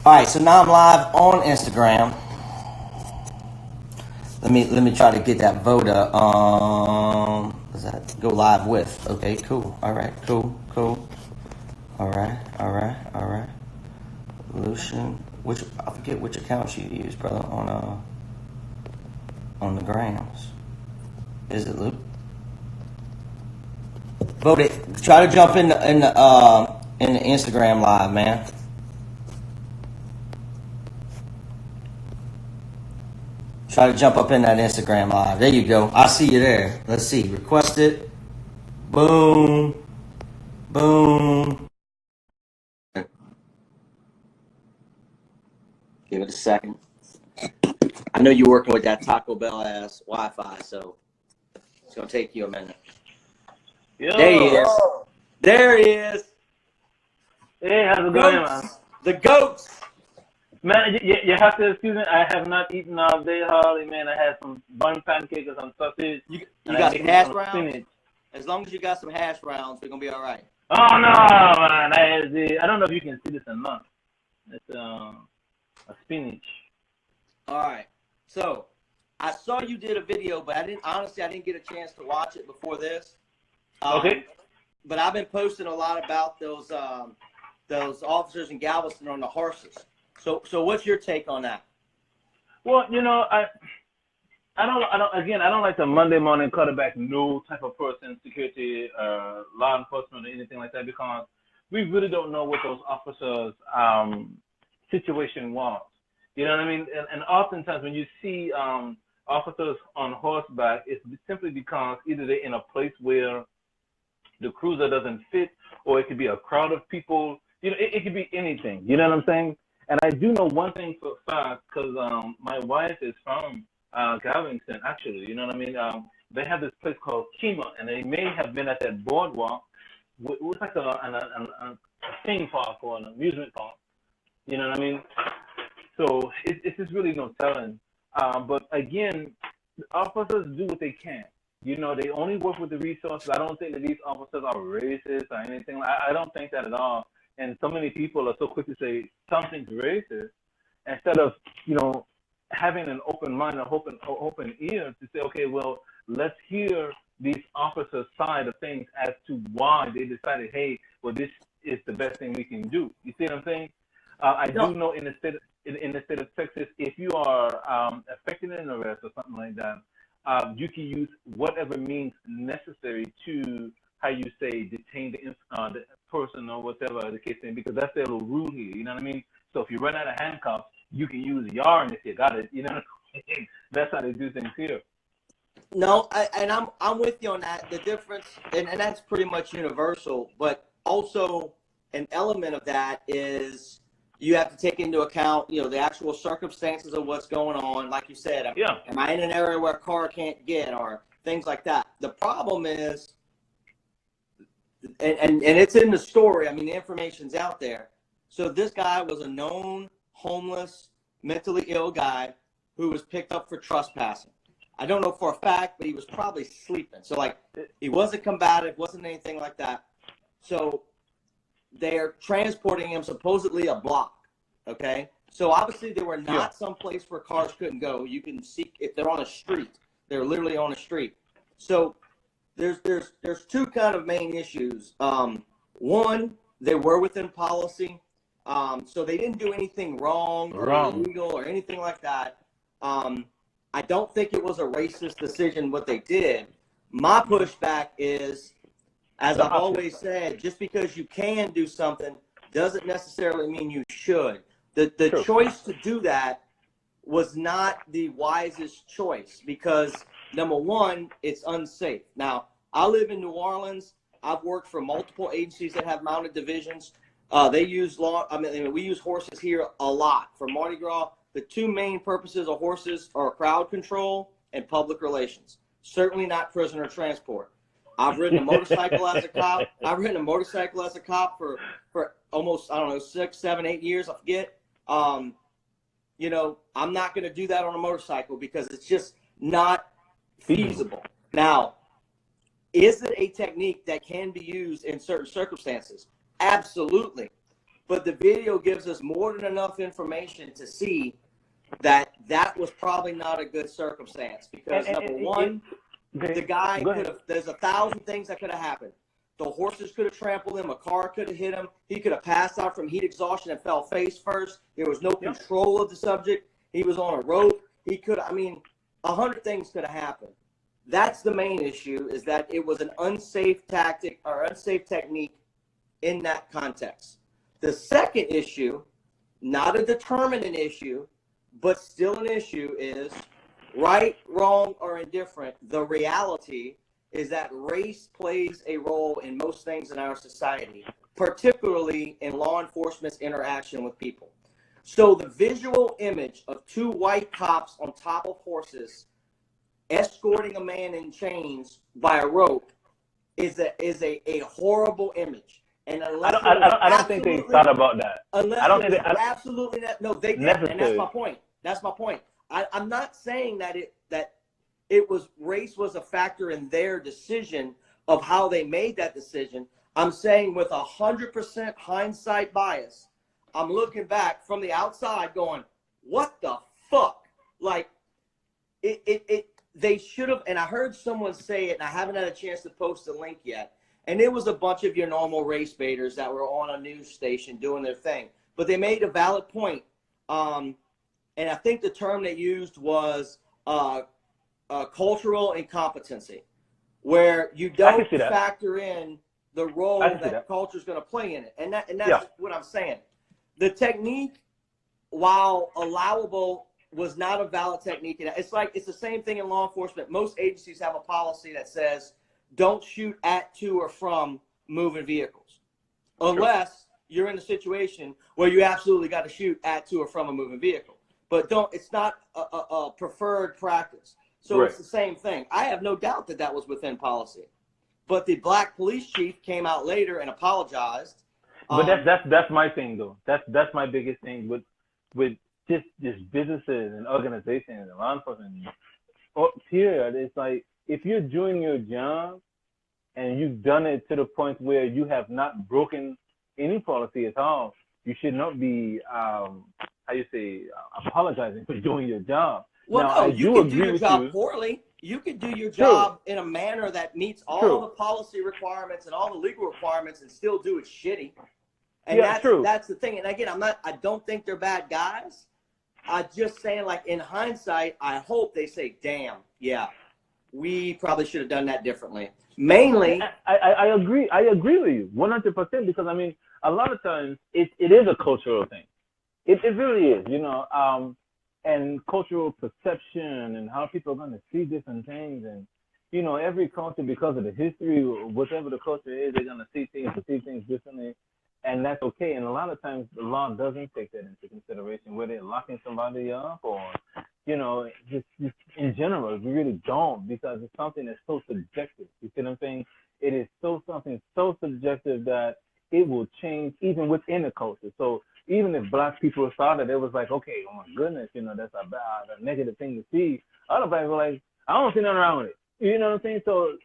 All right, so now I'm live on Instagram. Let me try to get that VODA. Does that go live with? Okay, cool. All right, cool. All right. Lucien, I forget which accounts you use, brother, on the grams. Is it Luke? VODA, try to jump in the Instagram live, man. Try to jump up in that Instagram live. There you go. I see you there. Let's see. Request it. Boom. Give it a second. I know you're working with that Taco Bell ass Wi-Fi, so it's gonna take you a minute. Yo. There he is. There he is. Hey, how's it going, man? The goats. Man, you have to excuse me. I have not eaten all day, Harley. Man, I had some bun pancakes and some sausage. You got some hash browns? Spinach. As long as you got some hash browns, we're gonna be all right. Oh no, man! I don't know if you can see this or not. It's a spinach. All right. So I saw you did a video, but I didn't get a chance to watch it before this. Okay. But I've been posting a lot about those officers in Galveston on the horses. So what's your take on that? Well, you know, I don't like the Monday morning quarterback, no type of person, security, law enforcement, or anything like that, because we really don't know what those officers' situation was. You know what I mean? And oftentimes when you see officers on horseback, it's simply because either they're in a place where the cruiser doesn't fit, or it could be a crowd of people. You know, it could be anything. You know what I'm saying? And I do know one thing for a fact, because my wife is from Galveston, actually. You know what I mean? They have this place called Kima, and they may have been at that boardwalk. It was like a theme park or an amusement park. You know what I mean? So it's just really no telling. But again, the officers do what they can. You know, they only work with the resources. I don't think that these officers are racist or anything. I don't think that at all. And so many people are so quick to say something's racist instead of, you know, having an open mind or open ear to say, okay, well, let's hear these officers' side of things as to why they decided, hey, well, this is the best thing we can do. You see what I'm saying? I do know in the state of Texas, if you are affected in an arrest or something like that, you can use whatever means necessary to, how you say, detain the person or whatever the case may be, because that's their little rule here. You know what I mean? So if you run out of handcuffs, you can use yarn if you got it. You know what I mean? That's how they do things here. No, I'm with you on that. The difference, and that's pretty much universal, but also an element of that is you have to take into account, you know, the actual circumstances of what's going on. Like you said, am I in an area where a car can't get, or things like that? The problem is, and it's in the story. I mean, the information's out there. So this guy was a known homeless, mentally ill guy who was picked up for trespassing. I don't know for a fact, but he was probably sleeping. So, like, he wasn't combative, wasn't anything like that. So they're transporting him supposedly a block, okay? So obviously they were not someplace where cars couldn't go. You can see if they're on a street. They're literally on a street. So there's two kind of main issues. One, they were within policy. So they didn't do anything wrong or illegal or anything like that. I don't think it was a racist decision what they did. My pushback is, as I've always said, just because you can do something doesn't necessarily mean you should. The choice to do that was not the wisest choice because, number one, it's unsafe. Now, I live in New Orleans. I've worked for multiple agencies that have mounted divisions. We use horses here a lot. For Mardi Gras, the two main purposes of horses are crowd control and public relations. Certainly not prisoner transport. I've ridden a motorcycle as a cop. For almost, 6, 7, 8 years. I forget. I'm not going to do that on a motorcycle because it's just not feasible. Now, is it a technique that can be used in certain circumstances? Absolutely. but the video gives us more than enough information to see that that was probably not a good circumstance, because number one, the guy could have, there's 1,000 things that could have happened. The horses could have trampled him, a car could have hit him, he could have passed out from heat exhaustion and fell face first. There was no control of the subject. He was on a rope. He could, I mean, 100 things could have happened. That's the main issue, is that it was an unsafe tactic or unsafe technique in that context. The second issue, not a determinant issue, but still an issue, is right, wrong, or indifferent. The reality is that race plays a role in most things in our society, particularly in law enforcement's interaction with people. So the visual image of 2 white cops on top of horses escorting a man in chains by a rope is a horrible image. And unless I don't think they thought about that. Unless I don't think absolutely not, no, they didn't, and that's my point. That's my point. I'm not saying that race was a factor in their decision of how they made that decision. I'm saying with 100% hindsight bias, I'm looking back from the outside going, what the fuck? Like, they should have, and I heard someone say it, and I haven't had a chance to post a link yet, and it was a bunch of your normal race baiters that were on a news station doing their thing. But they made a valid point, and I think the term they used was cultural incompetency, where you don't factor in the role that culture is going to play in it. And that's what I'm saying. The technique, while allowable, was not a valid technique. And it's the same thing in law enforcement. Most agencies have a policy that says don't shoot at, to, or from moving vehicles, unless you're in a situation where you absolutely got to shoot at, to, or from a moving vehicle. But it's not a preferred practice. So it's the same thing. I have no doubt that that was within policy. But the black police chief came out later and apologized. But that's my thing, though. That's my biggest thing with just businesses and organizations and law enforcement. Period. It's like, if you're doing your job and you've done it to the point where you have not broken any policy at all, you should not be apologizing for doing your job. Well, now, no, you can do your job poorly. You can do your job in a manner that meets all the policy requirements and all the legal requirements and still do it shitty. And that's the thing. And again, I don't think they're bad guys. I'm just saying, like, in hindsight, I hope they say, damn, yeah, we probably should have done that differently. Mainly, I agree with you 100%, because I mean, a lot of times it is a cultural thing. It really is, you know, and cultural perception and how people are going to see different things. And, you know, every culture, because of the history, whatever the culture is, they're going to see things differently. And that's okay. And a lot of times the law doesn't take that into consideration, whether they're locking somebody up or, you know, just in general. We really don't, because it's something that's so subjective. You see what I'm saying? It is something so subjective that it will change even within the culture. So even if black people saw that, it was like, okay, oh my goodness, you know, that's a negative thing to see. Other people were like, I don't see nothing wrong with it. You know what I'm saying? So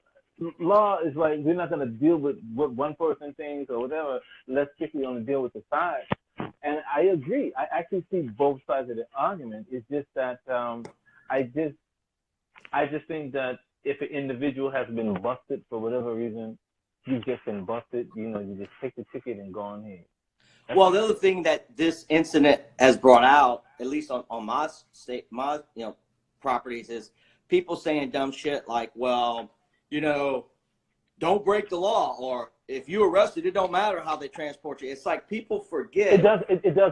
law is like, we're not going to deal with what one person thinks or whatever. Let's strictly only deal with the side. And I agree. I actually see both sides of the argument. It's just that I just think that if an individual has been busted for whatever reason, you've just been busted, you know, you just take the ticket and go on here. Well, the other thing that this incident has brought out, at least on my properties, is people saying dumb shit like, well, you know, don't break the law, or if you're arrested, it don't matter how they transport you. It's like people forget. It does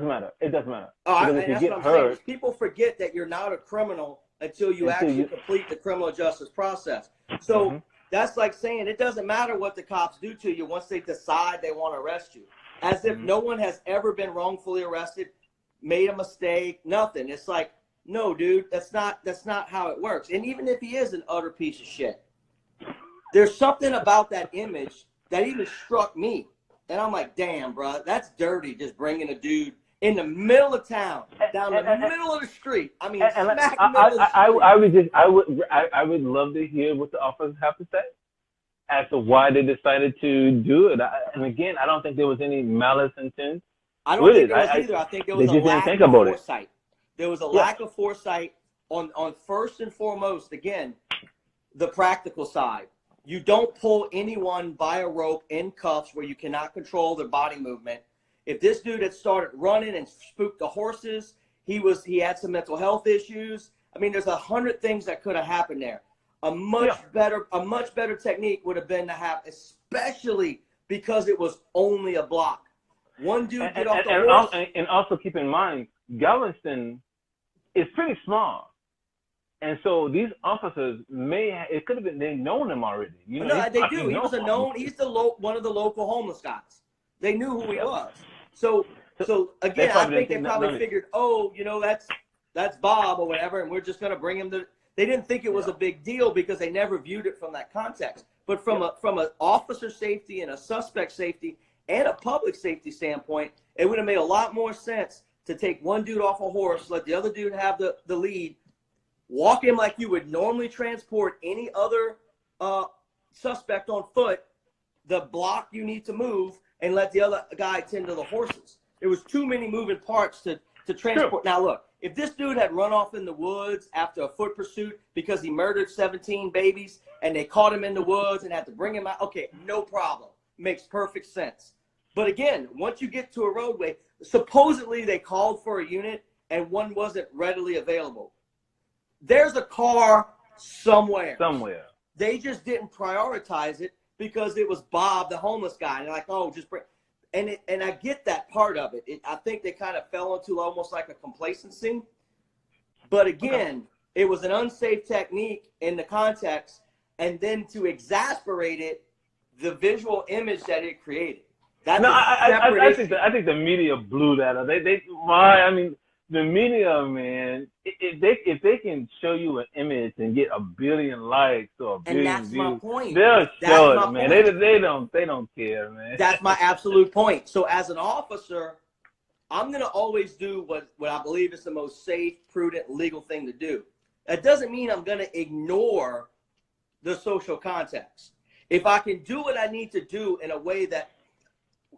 matter. It does matter. Oh, that's what I'm saying. People forget that you're not a criminal until you actually complete the criminal justice process. So that's like saying it doesn't matter what the cops do to you once they decide they want to arrest you. As if no one has ever been wrongfully arrested, made a mistake, nothing. It's like, no, dude, that's not how it works. And even if he is an utter piece of shit, there's something about that image that even struck me. And I'm like, damn, bro, that's dirty, just bringing a dude in the middle of town, down the middle of the street. I mean, smack middle of the street. I would love to hear what the officers have to say as to why they decided to do it. And again, I don't think there was any malice intent I don't think there was either. I think there was a lack of foresight. There was a lack of foresight on first and foremost, again, the practical side. You don't pull anyone by a rope in cuffs where you cannot control their body movement. If this dude had started running and spooked the horses, he had some mental health issues. I mean, there's 100 things that could have happened there. A much better technique would have been to have, especially because it was only a block. One dude get off the horse. And also keep in mind, Galveston is pretty small. And so these officers it could have been, they've known him already. You know, no, they do. He was he's one of the local homeless guys. They knew who he was. So again, I think they probably figured, oh, you know, that's Bob or whatever, and we're just going to bring him to. They didn't think it was a big deal because they never viewed it from that context. But from an officer safety and a suspect safety and a public safety standpoint, it would have made a lot more sense to take one dude off a horse, let the other dude have the lead, walk him like you would normally transport any other suspect on foot, the block you need to move, and let the other guy tend to the horses. There was too many moving parts to transport. Sure. Now, look, if this dude had run off in the woods after a foot pursuit because he murdered 17 babies and they caught him in the woods and had to bring him out, okay, no problem. Makes perfect sense. But again, once you get to a roadway, supposedly they called for a unit and one wasn't readily available. There's a car somewhere. They just didn't prioritize it because it was Bob, the homeless guy. And they're like, oh, just bring. And I get that part of it. I think they kind of fell into almost like a complacency. But again, it was an unsafe technique in the context. And then to exasperate it, the visual image that it created. I think the media blew that up. I mean, the media, man, if they can show you an image and get 1 billion likes or 1 billion views, my point. They'll show it, man. They don't care, man. That's my absolute point. So as an officer, I'm gonna always do what I believe is the most safe, prudent, legal thing to do. That doesn't mean I'm gonna ignore the social context. If I can do what I need to do in a way that,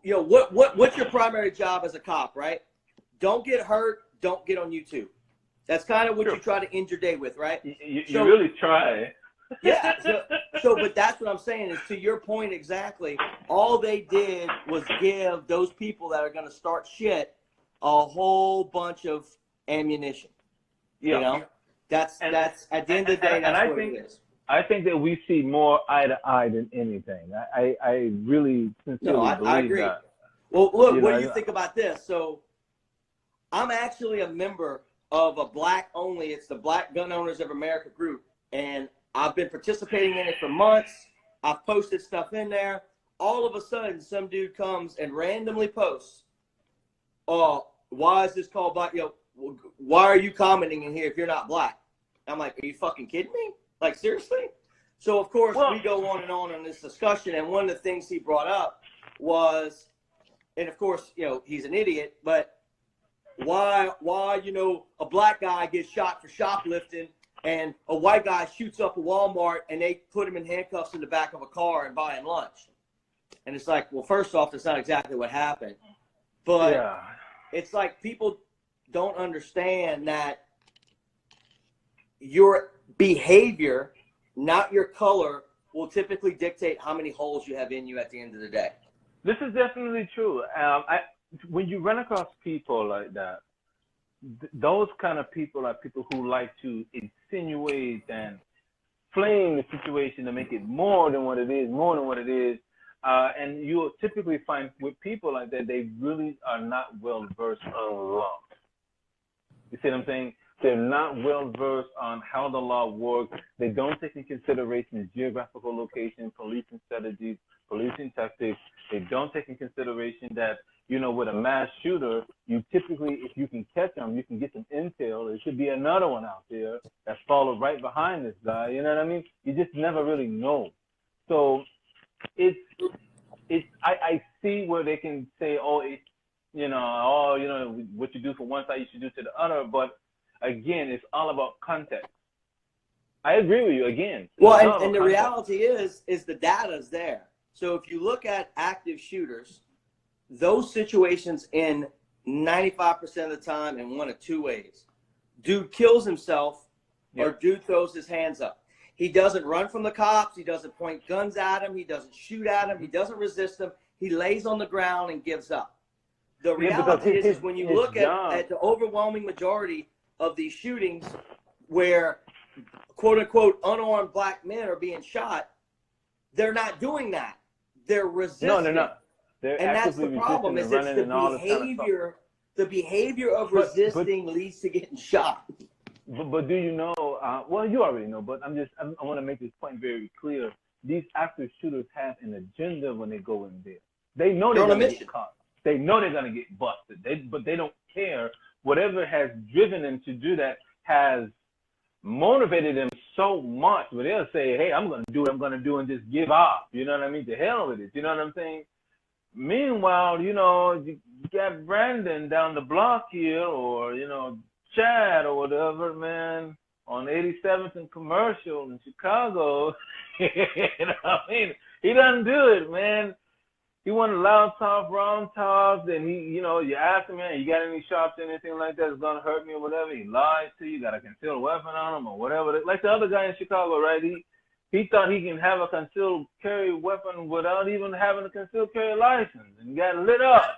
you know, what's your primary job as a cop, right? Don't get hurt. Don't get on YouTube. That's kind of what you try to end your day with, right? You really try. Yeah. But that's what I'm saying is, to your point exactly, all they did was give those people that are going to start shit a whole bunch of ammunition. Yeah. You know? That's at the end of the day, that's what it is. I think that we see more eye to eye than anything. I really sincerely believe I agree. that. Well, look, what do you think about this? So I'm actually a member of a it's the Black Gun Owners of America group. And I've been participating in it for months. I've posted stuff in there. All of a sudden, some dude comes and randomly posts, why is this called black? You know, why are you commenting in here if you're not black? I'm like, are you fucking kidding me? Like, seriously? So, of course, we go on in this discussion. And one of the things he brought up was, and of course, you know, he's an idiot, but why, you know, a black guy gets shot for shoplifting and a white guy shoots up a Walmart and they put him in handcuffs in the back of a car and buy him lunch. And it's like, well, first off, that's not exactly what happened. But it's like people don't understand that your behavior, not your color, will typically dictate how many holes you have in you at the end of the day. This is definitely true. When you run across people like that, those kind of people are people who like to insinuate and flame the situation to make it more than what it is, and you'll typically find with people like that, they really are not well versed on law. You see what I'm saying? They're not well versed on how the law works. They don't take into consideration geographical location, policing strategies, policing tactics. They don't take into consideration that, you know, with a mass shooter, you typically, if you can catch them, you can get some intel. There should be another one out there that followed right behind this guy. You know what I mean? You just never really know. So I see where they can say, what you do for one side, you should do to the other. But again, it's all about context. I agree with you again. Well, and the reality is the data's there. So if you look at active shooters, those situations end 95% of the time in one of two ways. Dude kills himself, or dude throws his hands up. He doesn't run from the cops. He doesn't point guns at him. He doesn't shoot at him. He doesn't resist them. He lays on the ground and gives up. The reality is when you look at the overwhelming majority of these shootings where quote unquote unarmed black men are being shot, they're not doing that. They're resisting. No, they're not. And that's the problem. Is it's the behavior of resisting leads to getting shot. But do you know? Well, you already know. But I want to make this point very clear. These active shooters have an agenda when they go in there. They know they're going to get caught. They know they're going to get busted. But they don't care. Whatever has driven them to do that has motivated them so much. Where they'll say, "Hey, I'm going to do what I'm going to do and just give up." You know what I mean? To hell with it. You know what I'm saying? Meanwhile, you got Brandon down the block here, or Chad or whatever, man, on 87th and Commercial in Chicago. You know what I mean? He doesn't do it, man. He wanted loud talk, wrong talk, then you ask him, man, you got any shots, anything like that that's gonna hurt me or whatever? He lies to you, got a concealed weapon on him or whatever. Like the other guy in Chicago, right? He thought he can have a concealed carry weapon without even having a concealed carry license, and got lit up.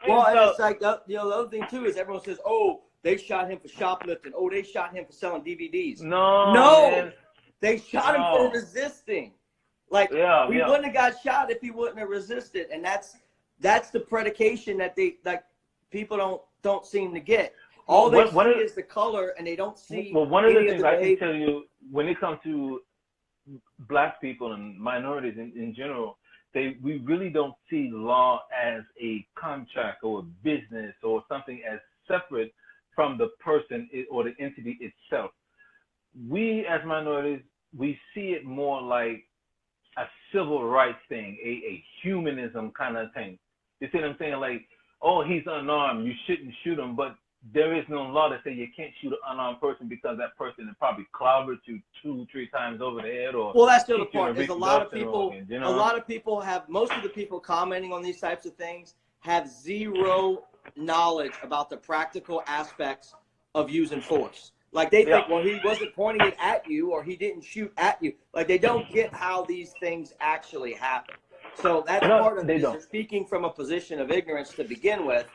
Well, and it's like the other thing too is everyone says, "Oh, they shot him for shoplifting. Oh, they shot him for selling DVDs." No, man. They shot him for resisting. Like he wouldn't have got shot if he wouldn't have resisted, and that's the predication that people don't seem to get. All they see is the color, and they don't see. Well, one of the things I can tell you when it comes to black people and minorities in general, we really don't see law as a contract or a business or something as separate from the person or the entity itself. We as minorities, we see it more like a civil rights thing, a humanism kind of thing. You see what I'm saying? Like, oh, he's unarmed, you shouldn't shoot him, but there is no law that says you can't shoot an unarmed person because that person has probably clobbered you 2-3 times over the head, or well, that's still the point. There's a lot of people. A lot of people have. Most of the people commenting on these types of things have zero knowledge about the practical aspects of using force. Like they think, well, he wasn't pointing it at you, or he didn't shoot at you. Like they don't get how these things actually happen. So that's part of it. They're speaking from a position of ignorance to begin with.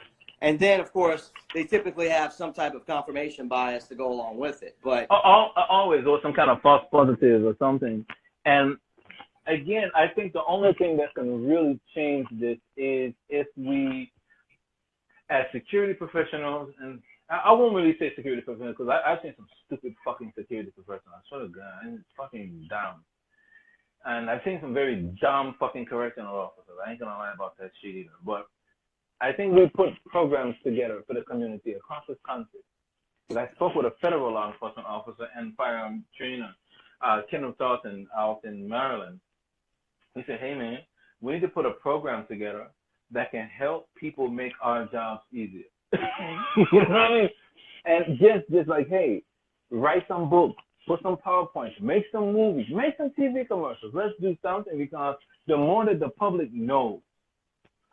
And then, of course, they typically have some type of confirmation bias to go along with it. But always, or some kind of false positives or something. And again, I think the only thing that's going to really change this is if we, as security professionals, and I won't really say security professionals because I've seen some stupid fucking security professionals. I swear to God, it's fucking dumb. And I've seen some very dumb fucking correctional officers. I ain't going to lie about that shit either. But I think we put programs together for the community across this country. Because I spoke with a federal law enforcement officer and firearm trainer, Kendall Thornton, out in Maryland. He said, hey, man, we need to put a program together that can help people make our jobs easier. You know what I mean? And just like, hey, write some books, put some PowerPoints, make some movies, make some TV commercials. Let's do something, because the more that the public knows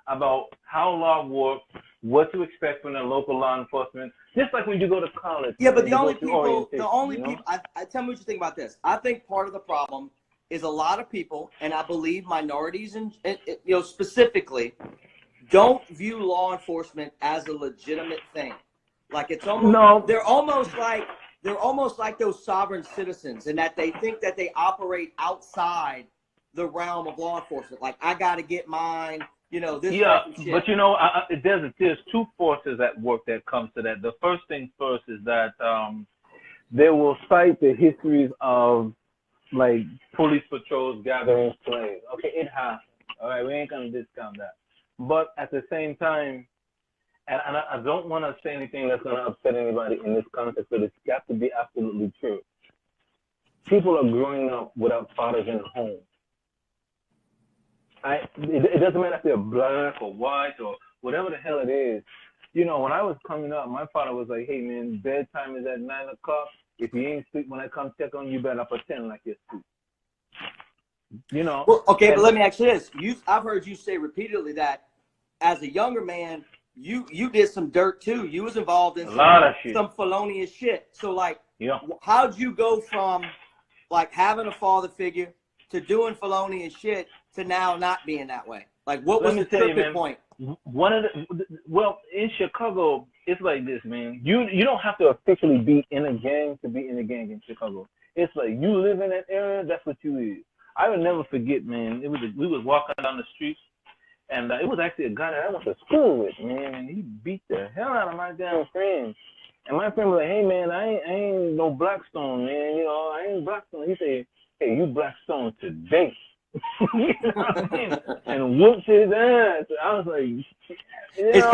about how law works, what to expect from the local law enforcement, just like when you go to college. Yeah, but the only people, I tell me what you think about this. I think part of the problem is a lot of people, and I believe minorities and specifically, don't view law enforcement as a legitimate thing. Like it's almost they're almost like those sovereign citizens, in that they think that they operate outside the realm of law enforcement. Like I got to get mine. This type of shit. But there's two forces at work that comes to that. The first thing first is that they will cite the histories of like police patrols gathering slaves. Okay, it happens. All right, we ain't gonna discount that. But at the same time, and I don't want to say anything that's gonna upset anybody in this context, but it's got to be absolutely true. People are growing up without fathers in the home. It doesn't matter if they're black or white or whatever the hell it is. When I was coming up, my father was like, hey, man, bedtime is at 9 o'clock. If you ain't sleep when I come check on you, better pretend like you're asleep. Well, okay, but let me ask you this. I've heard you say repeatedly that as a younger man, you did some dirt too. You was involved in some felonious shit. So like, how'd you go from like having a father figure to doing felonious shit to now not being that way? Like, what was the tipping point? Well, in Chicago, it's like this, man. You don't have to officially be in a gang to be in a gang in Chicago. It's like you live in that area, that's what you is. I will never forget, man. We was walking down the street, and it was actually a guy that I went to school with, man. And he beat the hell out of my damn friend. And my friend was like, "Hey, man, I ain't no Blackstone, man. You know, I ain't Blackstone." He said, "Hey, you Blackstone today." You know what I mean? And whooped his ass. I was like, it's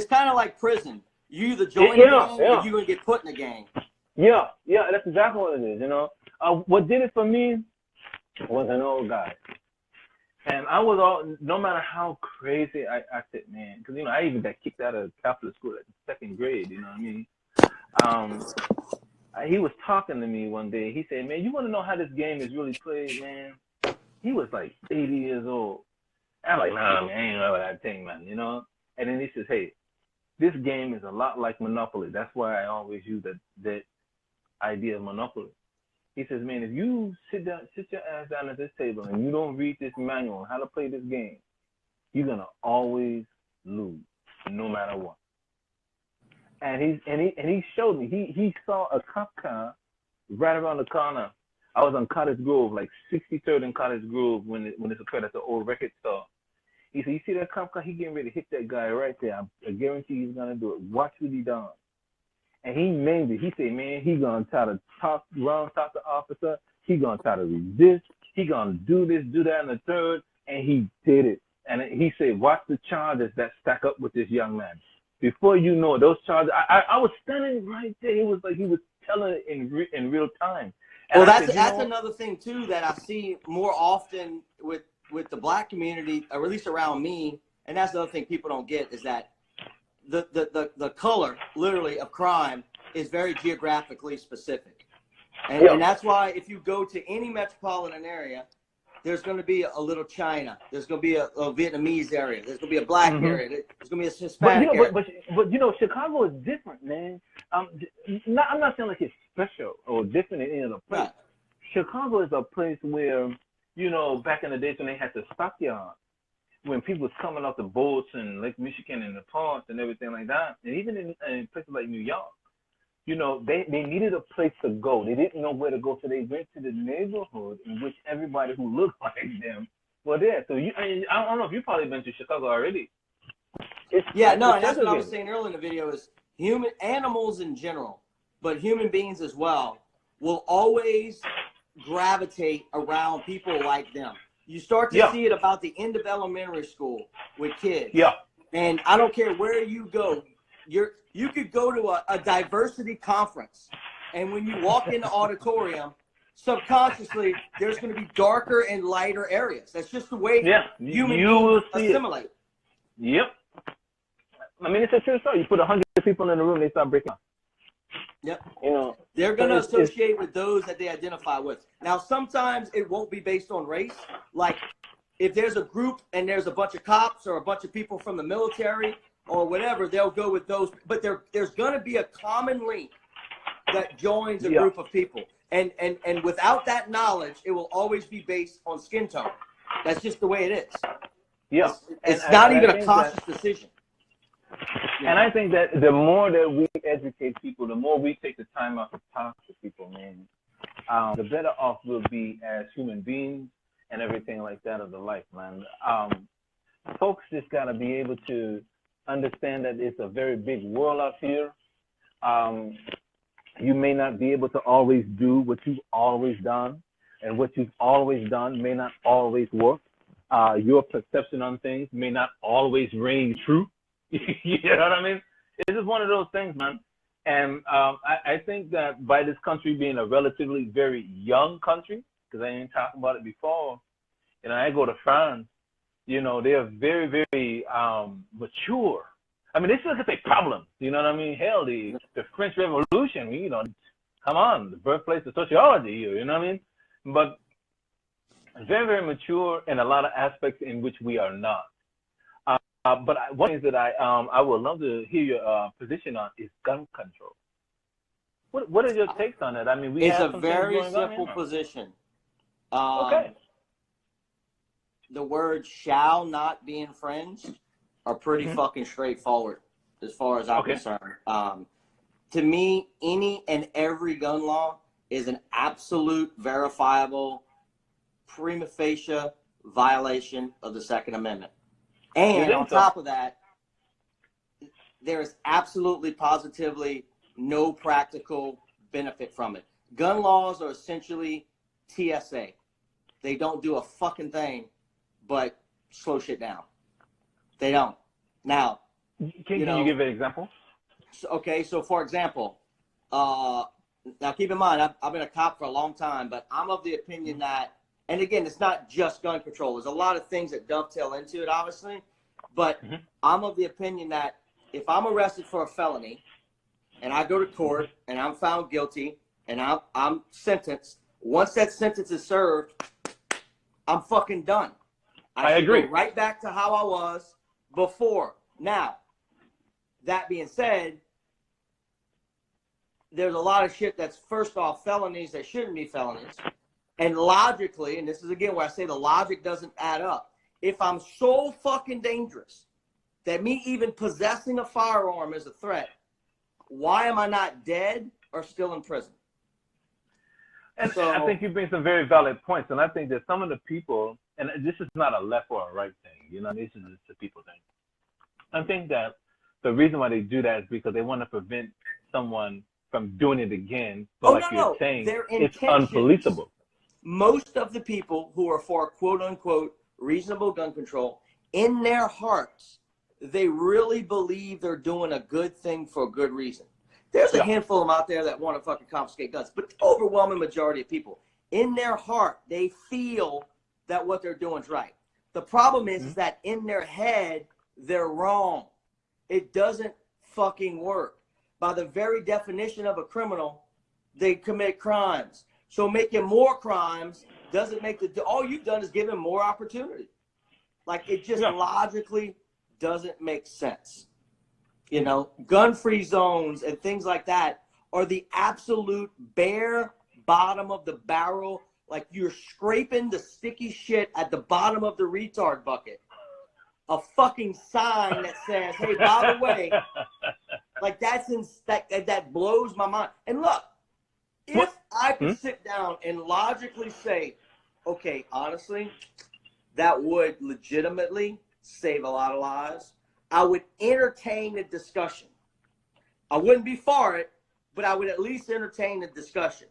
kind of like prison. You either join a gang or you gonna get put in a gang. Yeah, that's exactly what it is. You know, what did it for me was an old guy, and I was no matter how crazy I acted, man, because I even got kicked out of Catholic school at the 2nd grade. You know what I mean? He was talking to me one day. He said, "Man, you want to know how this game is really played, man?" He was like 80 years old. I'm like, "Nah, man, I ain't know that thing, man," you know? And then he says, "Hey, this game is a lot like Monopoly." That's why I always use that idea of Monopoly. He says, "Man, if you sit your ass down at this table and you don't read this manual on how to play this game, you're going to always lose, no matter what." And he showed me, he saw a cop car right around the corner. I was on Cottage Grove, like 63rd and Cottage Grove when it's occurred at the old record store. He said, "You see that cop car? He getting ready to hit that guy right there. I guarantee he's going to do it. Watch what he does." And he named it. He said, "Man, he going to try to talk the officer. He going to try to resist. He going to do this, do that, and the third." And he did it. And he said, "Watch the charges that stack up with this young man." Before you know it, those charges, I was standing right there. It was like he was telling it in real time. And well, that's another thing too that I see more often with the black community, or at least around me. And that's the other thing people don't get is that the color, literally, of crime is very geographically specific. And that's why if you go to any metropolitan area, there's going to be a little China. There's going to be a Vietnamese area. There's going to be a black area. There's going to be a Hispanic area. But Chicago is different, man. I'm not saying like it's special or different in any other place. Right. Chicago is a place where, back in the days when they had the stockyard, when people was coming off the boats in Lake Michigan and the ponds and everything like that, and even in places like New York, they needed a place to go. They didn't know where to go, so they went to the neighborhood in which everybody who looked like them were there. So I don't know if you've probably been to Chicago already. And that's what I was saying earlier in the video is animals in general, but human beings as well, will always gravitate around people like them. You start to see it about the end of elementary school with kids. Yeah. And I don't care where you go. You could go to a diversity conference, and when you walk in the auditorium, subconsciously, there's going to be darker and lighter areas. That's just the way human beings assimilate. It. Yep. I mean, it's a true story. You put 100 people in the room, they start breaking up. Yep. They're going to associate with those that they identify with. Now, sometimes it won't be based on race. Like, if there's a group and there's a bunch of cops or a bunch of people from the military or whatever, they'll go with those. But there's going to be a common link that joins a group of people. And without that knowledge, it will always be based on skin tone. That's just the way it is. Yeah. It's not even a conscious decision. And I think that the more that we educate people, the more we take the time out to talk to people, man, the better off we'll be as human beings and everything like that of the life, man. Folks just got to be able to understand that it's a very big world out here. You may not be able to always do what you've always done, and what you've always done may not always work. Your perception on things may not always ring true. You know what I mean? It's just one of those things, man. And I think that by this country being a relatively very young country, because I ain't talking about it before, I go to France, they are very, very mature. I mean, they still got their problems, you know what I mean? Hell, the French Revolution, come on, the birthplace of sociology, you know what I mean? But very, very mature in a lot of aspects in which we are not. one thing that I would love to hear your position on is gun control. What are your takes on that? I mean, it's a very simple position. Okay. The words "shall not be infringed" are pretty fucking straightforward, as far as I'm concerned. To me, any and every gun law is an absolute, verifiable, prima facie violation of the Second Amendment. And on top of that, there is absolutely, positively no practical benefit from it. Gun laws are essentially TSA. They don't do a fucking thing but slow shit down. They don't. Now, can you give an example? So for example, now keep in mind, I've been a cop for a long time, but I'm of the opinion that, and again, it's not just gun control. There's a lot of things that dovetail into it, obviously, but I'm of the opinion that if I'm arrested for a felony and I go to court and I'm found guilty and I'm sentenced, once that sentence is served, I'm fucking done. I agree. Go right back to how I was before. Now, that being said, there's a lot of shit that's, first off, felonies that shouldn't be felonies. And logically, and this is again where I say the logic doesn't add up. If I'm so fucking dangerous that me even possessing a firearm is a threat, why am I not dead or still in prison? And so, I think you bring some very valid points. And I think that some of the people, and this is not a left or a right thing, you know, this is just a people thing. I think that the reason why they do that is because they want to prevent someone from doing it again. But you're saying, it's unpoliceable. Most of the people who are for quote unquote reasonable gun control, in their hearts, they really believe they're doing a good thing for a good reason. There's a handful of them out there that want to fucking confiscate guns, but the overwhelming majority of people, in their heart, they feel that what they're doing is right. The problem is that in their head, they're wrong. It doesn't fucking work. By the very definition of a criminal, they commit crimes. So making more crimes doesn't make all you've done is give them more opportunity. Like, it just logically doesn't make sense. You know, gun-free zones and things like that are the absolute bare bottom of the barrel. Like, you're scraping the sticky shit at the bottom of the retard bucket. A fucking sign that says, hey, by the way, like, that blows my mind. And look, if I could sit down and logically say, okay, honestly, that would legitimately save a lot of lives, I would entertain the discussion. I wouldn't be for it, but I would at least entertain the discussion.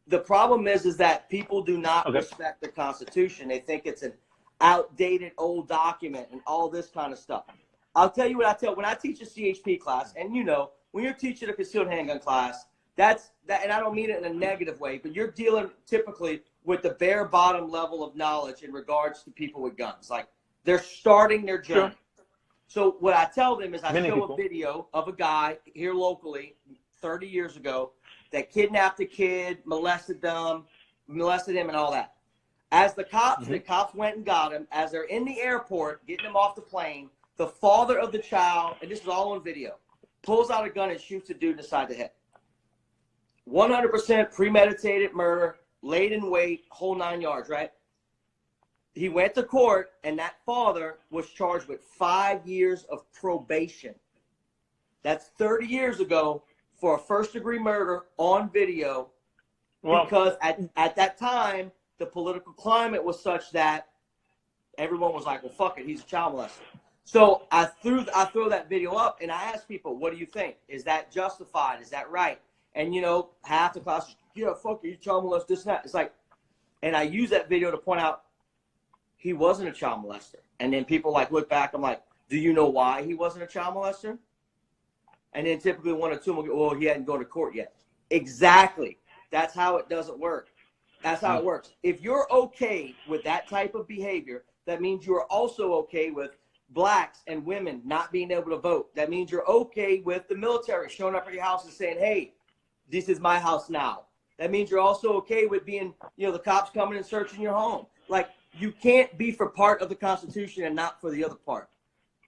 The problem is that people do not respect the Constitution. They think it's an outdated old document and all this kind of stuff. I'll tell you what when I teach a CHP class, and you know, when you're teaching a concealed handgun class, that's that, and I don't mean it in a negative way, but you're dealing typically with the bare bottom level of knowledge in regards to people with guns. Like, they're starting their journey. Sure. So what I tell them is I show a video of a guy here locally 30 years ago that kidnapped a kid, molested him and all that. As the cops went and got him, as they're in the airport getting him off the plane, the father of the child, and this is all on video, pulls out a gun and shoots the dude in the side of the head. 100% premeditated murder, laid in wait, whole 9 yards, right? He went to court, and that father was charged with 5 years of probation. That's 30 years ago for a first-degree murder on video, because at that time, the political climate was such that everyone was like, well, fuck it, he's a child molester. So I throw that video up, and I ask people, what do you think? Is that justified? Is that right? And, you know, half the class is, yeah, fuck it, you child molester, this and that. It's like, and I use that video to point out, he wasn't a child molester. And then people like look back, I'm like, do you know why he wasn't a child molester? And then typically one or two will go, well, he hadn't gone to court yet. Exactly. That's how it doesn't work. That's how it works. If you're okay with that type of behavior, that means you are also okay with blacks and women not being able to vote. That means you're okay with the military showing up at your house and saying, hey, this is my house now. That means you're also okay with being, you know, the cops coming and searching your home. Like, you can't be for part of the Constitution and not for the other part.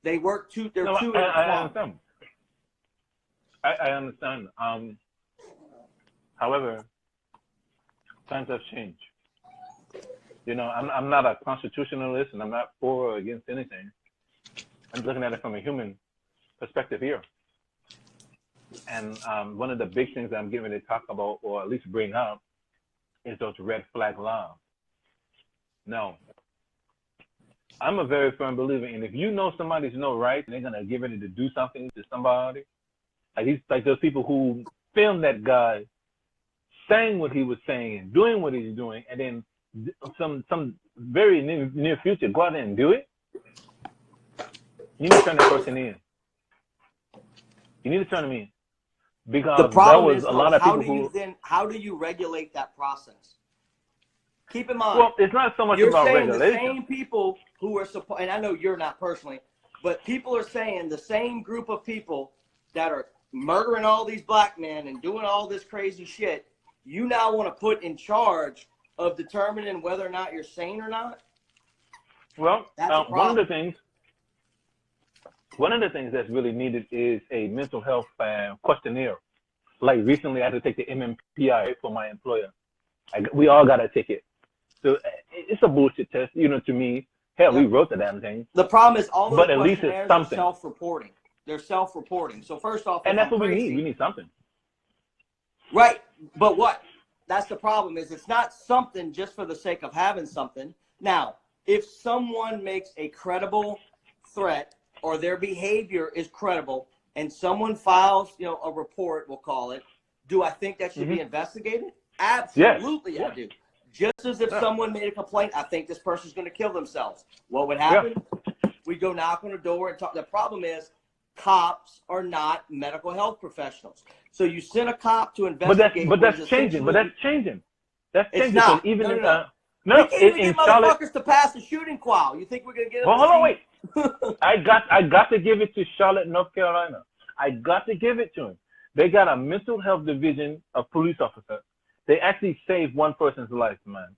They work two. They're No, two I intertwined. understand. I understand. However, times have changed. You know, I'm not a constitutionalist, and I'm not for or against anything. I'm looking at it from a human perspective here. And one of the big things that I'm getting to talk about, or at least bring up, is those red flag laws. Now, I'm a very firm believer in if you know somebody's no right, and they're gonna get ready to do something to somebody, like those people who filmed that guy saying what he was saying and doing what he's doing, and then some very near future go out there and do it. You need to turn that person in. You need to turn them in. Because The problem there was is, a lot of how people how do you regulate that process? Keep in mind, well, it's not so much you're about saying regulation. the same people who are supposed, and I know you're not personally, but people are saying the same group of people that are murdering all these black men and doing all this crazy shit, you now want to put in charge of determining whether or not you're sane or not? Well, That's one of the things that's really needed is a mental health questionnaire. Like recently, I had to take the MMPI for my employer. We all got to take it. So it's a bullshit test, you know, to me. Hell, we wrote the damn thing. The problem is all those But at least it's questionnaires are something. self-reporting. They're self-reporting. So first off, And that's what we need. We need something. Right. But what? That's the problem is it's not something just for the sake of having something. Now, if someone makes a credible threat or their behavior is credible and someone files, you know, a report, we'll call it, do I think that should be investigated? Absolutely, Yes. I do. Just as if someone made a complaint, I think this person's going to kill themselves. What would happen? We go knock on the door and talk. The problem is cops are not medical health professionals. So you send a cop to investigate. But that's changing. That's it's changing. not. Even No, in, no. no, We can't even in get Charlotte. motherfuckers to pass a shooting qual. You think we're going to get them Well, to hold on, see? wait. I got to give it to Charlotte, North Carolina. I got to give it to them. They got a mental health division of police officers. They actually saved one person's life, man.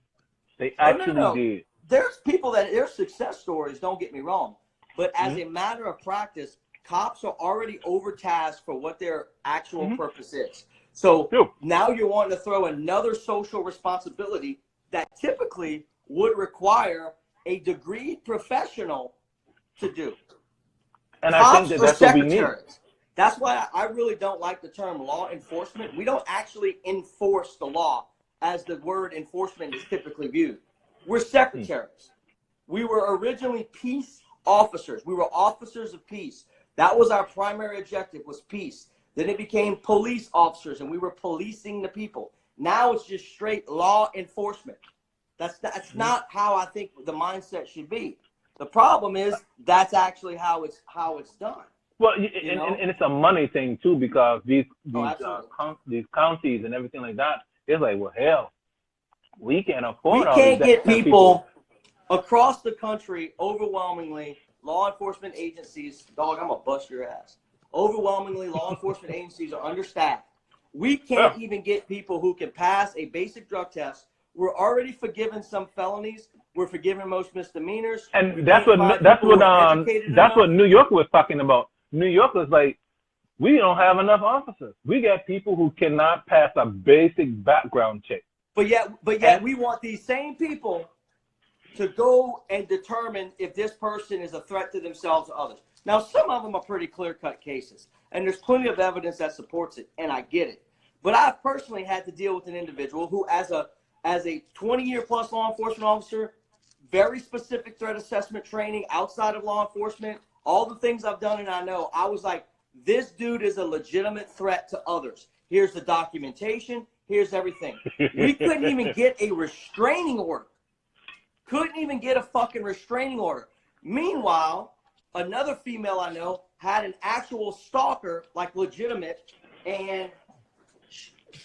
They actually did. There's people there's success stories, don't get me wrong. But as a matter of practice, cops are already overtasked for what their actual purpose is. So now you're wanting to throw another social responsibility that typically would require a degreed professional to do. And Cops I think that's what we need. That's why I really don't like the term law enforcement. We don't actually enforce the law as the word enforcement is typically viewed. We're secretaries. We were originally peace officers. We were officers of peace. That was our primary objective, was peace. Then it became police officers, and we were policing the people. Now it's just straight law enforcement. That's not how I think the mindset should be. The problem is that's actually how it's done. Well, and it's a money thing too, because these counties and everything like that, it's like, well, hell, we can't afford all these. We can't get people across the country, overwhelmingly, law enforcement agencies, dog, I'm going to bust your ass. Overwhelmingly, law enforcement agencies are understaffed. We can't even get people who can pass a basic drug test. We're already forgiving some felonies. We're forgiving most misdemeanors. And that's what New York was talking about. New York was like, we don't have enough officers. We got people who cannot pass a basic background check. But yet we want these same people to go and determine if this person is a threat to themselves or others. Now, some of them are pretty clear-cut cases, and there's plenty of evidence that supports it, and I get it. But I've personally had to deal with an individual who, as a 20-year-plus law enforcement officer, very specific threat assessment training outside of law enforcement, all the things I've done and I know, I was like, this dude is a legitimate threat to others. Here's the documentation. Here's everything. We couldn't even get a restraining order. Couldn't even get a fucking restraining order. Meanwhile, another female I know had an actual stalker, like legitimate, and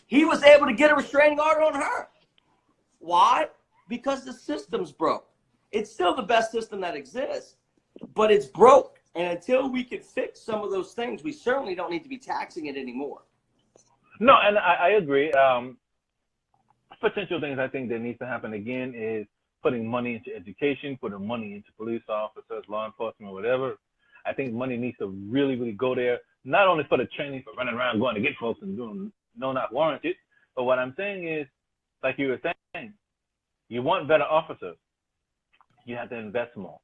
he was able to get a restraining order on her. Why? Because the system's broke. It's still the best system that exists, but it's broke. And until we can fix some of those things, we certainly don't need to be taxing it anymore. No, and I agree. Potential things I think that needs to happen again is putting money into education, putting money into police officers, law enforcement, whatever. I think money needs to really, really go there, not only for the training, for running around, going to get folks and doing no not warranted, but what I'm saying is, like you were saying, you want better officers, you have to invest more.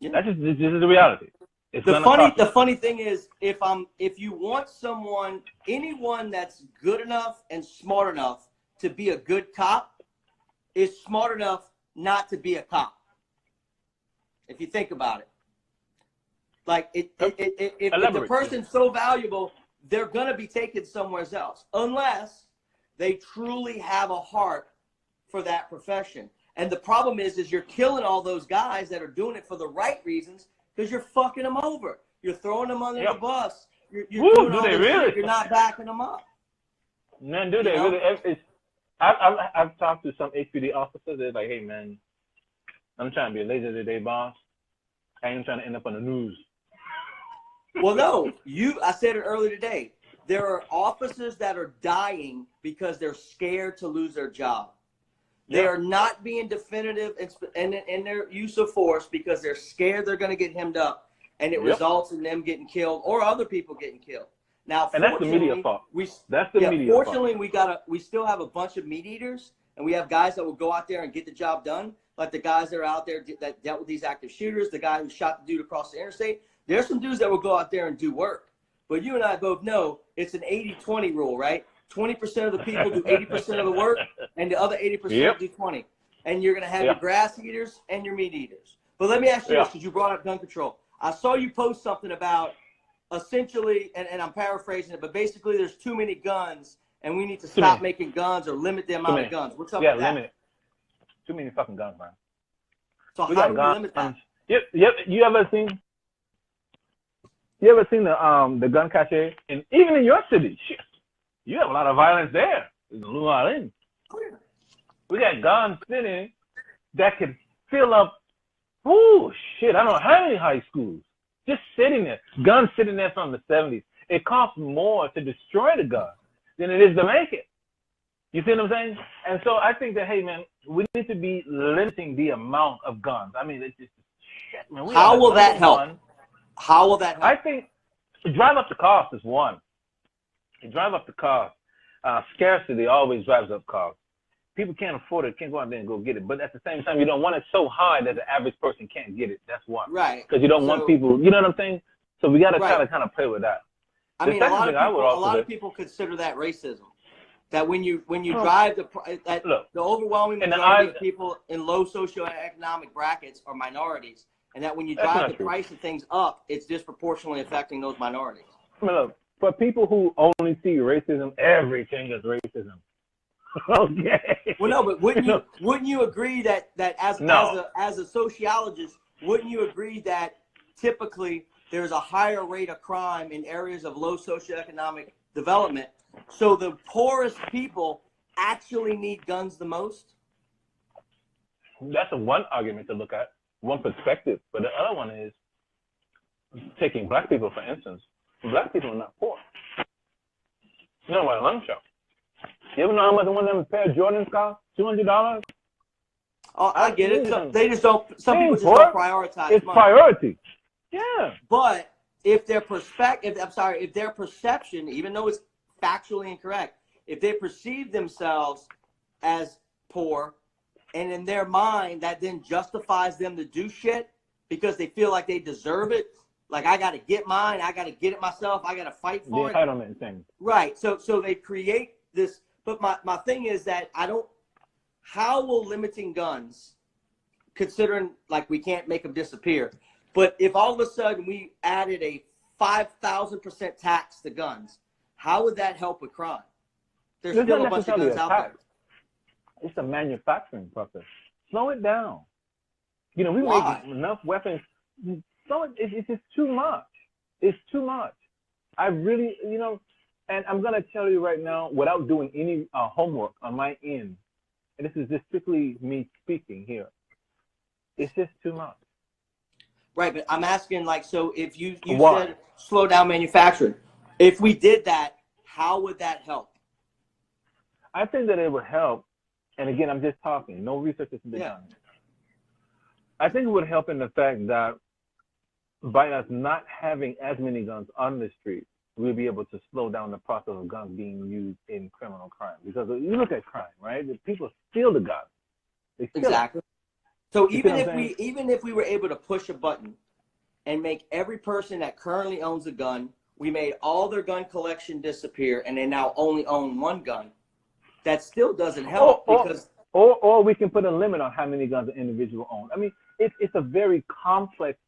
Yeah. This is the reality. The funny thing is, if you want anyone that's good enough and smart enough to be a good cop, is smart enough not to be a cop. If you think about it, like if the person's so valuable, they're gonna be taken somewhere else, unless they truly have a heart for that profession. And the problem is you're killing all those guys that are doing it for the right reasons, because you're fucking them over. You're throwing them under the bus. You're doing all this shit. You're not backing them up. Man, do they really? I've talked to some HPD officers. They're like, hey, man, I'm trying to be a laser today, boss. I ain't trying to end up on the news. Well, no. I said it earlier today. There are officers that are dying because they're scared to lose their job. They are not being definitive in their use of force because they're scared they're going to get hemmed up, and it results in them getting killed or other people getting killed. Now, and that's the media fault. Fortunately, we still have a bunch of meat eaters, and we have guys that will go out there and get the job done, like the guys that are out there that dealt with these active shooters, the guy who shot the dude across the interstate. There's some dudes that will go out there and do work. But you and I both know it's an 80-20 rule, right? 20% of the people do 80% of the work, and the other 80% do 20. And you're going to have your grass eaters and your meat eaters. But let me ask you this, because you brought up gun control. I saw you post something about essentially, and I'm paraphrasing it, but basically there's too many guns, and we need to stop making guns or limit the amount of guns. What's up with that? Limit. Too many fucking guns, man. So how do we limit that? You ever seen the gun cache? And even in your city, shit, you have a lot of violence there. In New Orleans. We got guns sitting that could fill up, I don't know how many high schools. Just sitting there. Guns sitting there from the 70s. It costs more to destroy the gun than it is to make it. You see what I'm saying? And so I think that, hey, man, we need to be limiting the amount of guns. I mean, it's just shit, man. How will that help? How will that help? I think drive up the cost is one. You drive up the cost. Scarcity always drives up cost. People can't afford it, can't go out there and go get it. But at the same time, you don't want it so high that the average person can't get it. That's one. Right. Because you don't want people, you know what I'm saying? So we got to try to kind of play with that. I mean, a lot of people consider that racism. That when you drive the overwhelming majority of people in low socioeconomic brackets are minorities, and that when you drive the price of things up, it's disproportionately affecting those minorities. I mean, look, for people who only see racism, everything is racism. Okay. Well, no, but wouldn't you agree that as a sociologist, wouldn't you agree that typically there's a higher rate of crime in areas of low socioeconomic development? So the poorest people actually need guns the most? That's one argument to look at, one perspective. But the other one is taking black people, for instance. Black people are not poor. You know what a lunch show. You ever know how much one of them pair of Jordans cost? $200? Oh, I get it. They just don't. Some people just don't prioritize. It's money. Priority. Yeah. But if their perception, even though it's factually incorrect, if they perceive themselves as poor, and in their mind that then justifies them to do shit because they feel like they deserve it. Like, I got to get mine. I got to get it myself. I got to fight for it. The entitlement thing. Right. So they create this. But my thing is that how will limiting guns, considering like we can't make them disappear, but if all of a sudden we added a 5,000% tax to guns, how would that help with crime? There's still a bunch of guns out there. It's a manufacturing process. Slow it down. You know, we make enough weapons. It's just too much. It's too much. I really, and I'm going to tell you right now, without doing any homework on my end, and this is just strictly me speaking here, it's just too much. Right, but I'm asking, like, so if you said slow down manufacturing, if we did that, how would that help? I think that it would help, and again, I'm just talking. No research has been done. I think it would help in the fact that by us not having as many guns on the street, we'll be able to slow down the process of guns being used in criminal crime. Because you look at crime, right? The people steal the guns. They steal Exactly. it. So even if we were able to push a button and make every person that currently owns a gun, we made all their gun collection disappear, and they now only own one gun, that still doesn't help because. Or we can put a limit on how many guns an individual owns. I mean, it's a very complex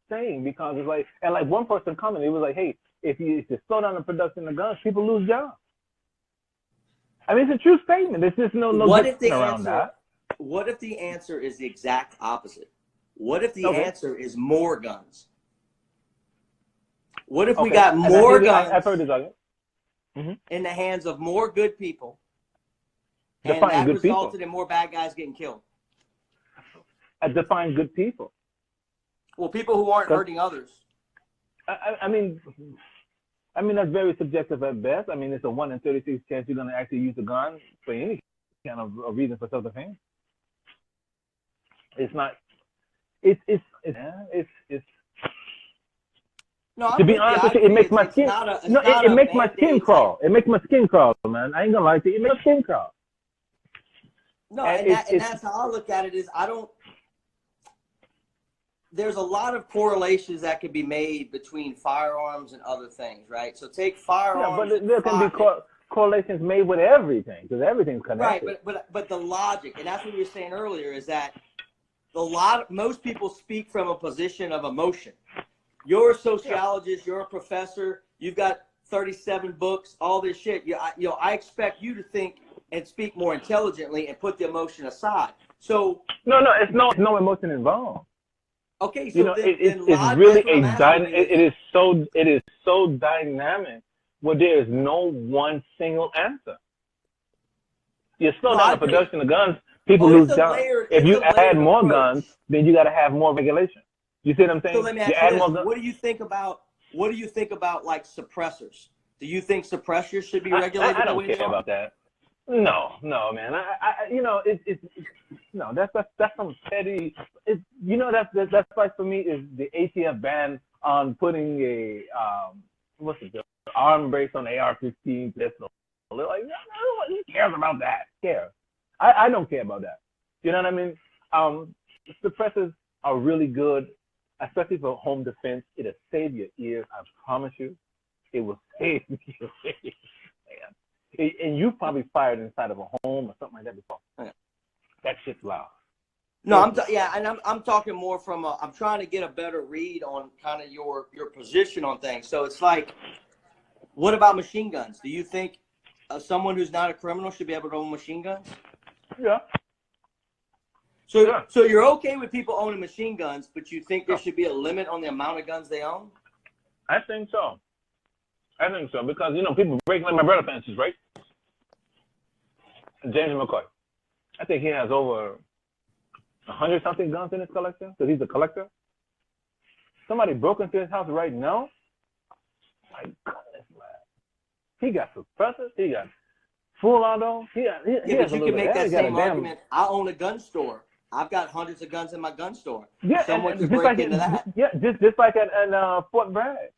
thing because it's like, and like one person commented, it was like, hey, if you slow down the production of guns, people lose jobs. I mean, it's a true statement. There's just no getting around that. What if the answer is the exact opposite? What if the answer is more guns? What if we got more guns I've heard this argument. in the hands of more good people, and Define that good resulted people. in more bad guys getting killed? Define good people. Well, people who aren't hurting others. I mean, that's very subjective at best. I mean, it's a 1 in 36 chance you're going to actually use a gun for any kind of a reason for self-defense. It's not. It's. No, to be honest with you, it makes my skin. It makes my skin crawl. It makes my skin crawl, man. I ain't gonna lie to you. It makes my skin crawl. No, and that's how I look at it. Is there's a lot of correlations that can be made between firearms and other things, right? So take firearms. Yeah, but there can be correlations made with everything because everything's connected. Right, but the logic, and that's what we were saying earlier, is that most people speak from a position of emotion. You're a sociologist, you're a professor, you've got 37 books, all this shit. I expect you to think and speak more intelligently and put the emotion aside. So no, it's no emotion involved. Okay, so it's really it is so dynamic where there is no one single answer. You slow down the production of guns, people lose jobs. If you add more guns, then you got to have more regulation. You see what I'm saying? So let me ask you this. What do you think about like suppressors? Do you think suppressors should be regulated? I don't care about that. No, man. That's some petty. That's like for me is the ATF ban on putting a arm brace on the AR-15 pistol. Like, who cares about that? I don't care about that. You know what I mean? Suppressors are really good, especially for home defense. It'll save your ears. I promise you, it will save your ears, man. And you probably fired inside of a home or something like that before. That shit's loud. No, I'm talking more from I'm trying to get a better read on kind of your position on things. So it's like, what about machine guns? Do you think someone who's not a criminal should be able to own machine guns? Yeah. So you're okay with people owning machine guns, but you think there should be a limit on the amount of guns they own? I think so. Because people break like my brother, for instance, right? James McCoy. I think he has over 100-something guns in his collection because he's a collector. Somebody broke into his house right now. My goodness, man. He got suppressors. He got full auto. But you can make that same argument. I own a gun store. I've got hundreds of guns in my gun store. Yeah, someone could break into that. Yeah, just like at Fort Bragg.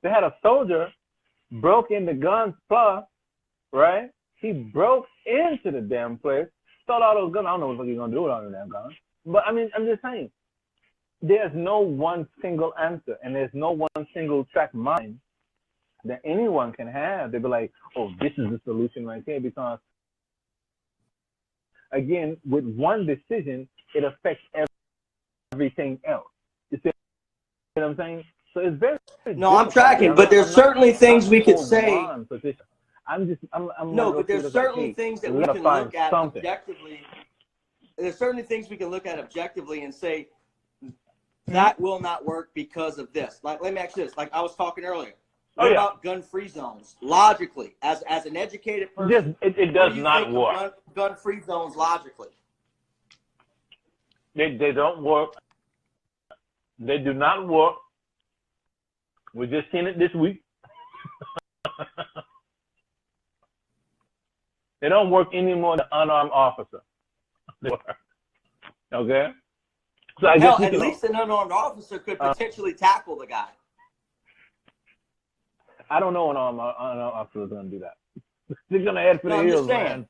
They had a soldier broke into Guns Plus, right? He broke into the damn place, stole all those guns. I don't know what he's going to do with all the damn guns. But, I mean, I'm just saying, there's no one single answer, and there's no one single track mind that anyone can have. They'll be like, oh, this is the solution right here, because, again, with one decision, it affects everything else. You see what I'm saying? So it's very no, I'm tracking, but there's certainly things we could say. But there's certainly things that we can look at objectively. There's certainly things we can look at objectively and say that will not work because of this. Like, let me ask you this. Like I was talking earlier. What about gun-free zones? Logically, as an educated person, it does not work. Gun-free zones logically. They don't work. They do not work. We just seen it this week. They don't work anymore than unarmed officer. Okay? So I Hell, guess at least an unarmed officer could potentially tackle the guy. I don't know an unarmed officer is going to do that. They're going to head for the hills, man.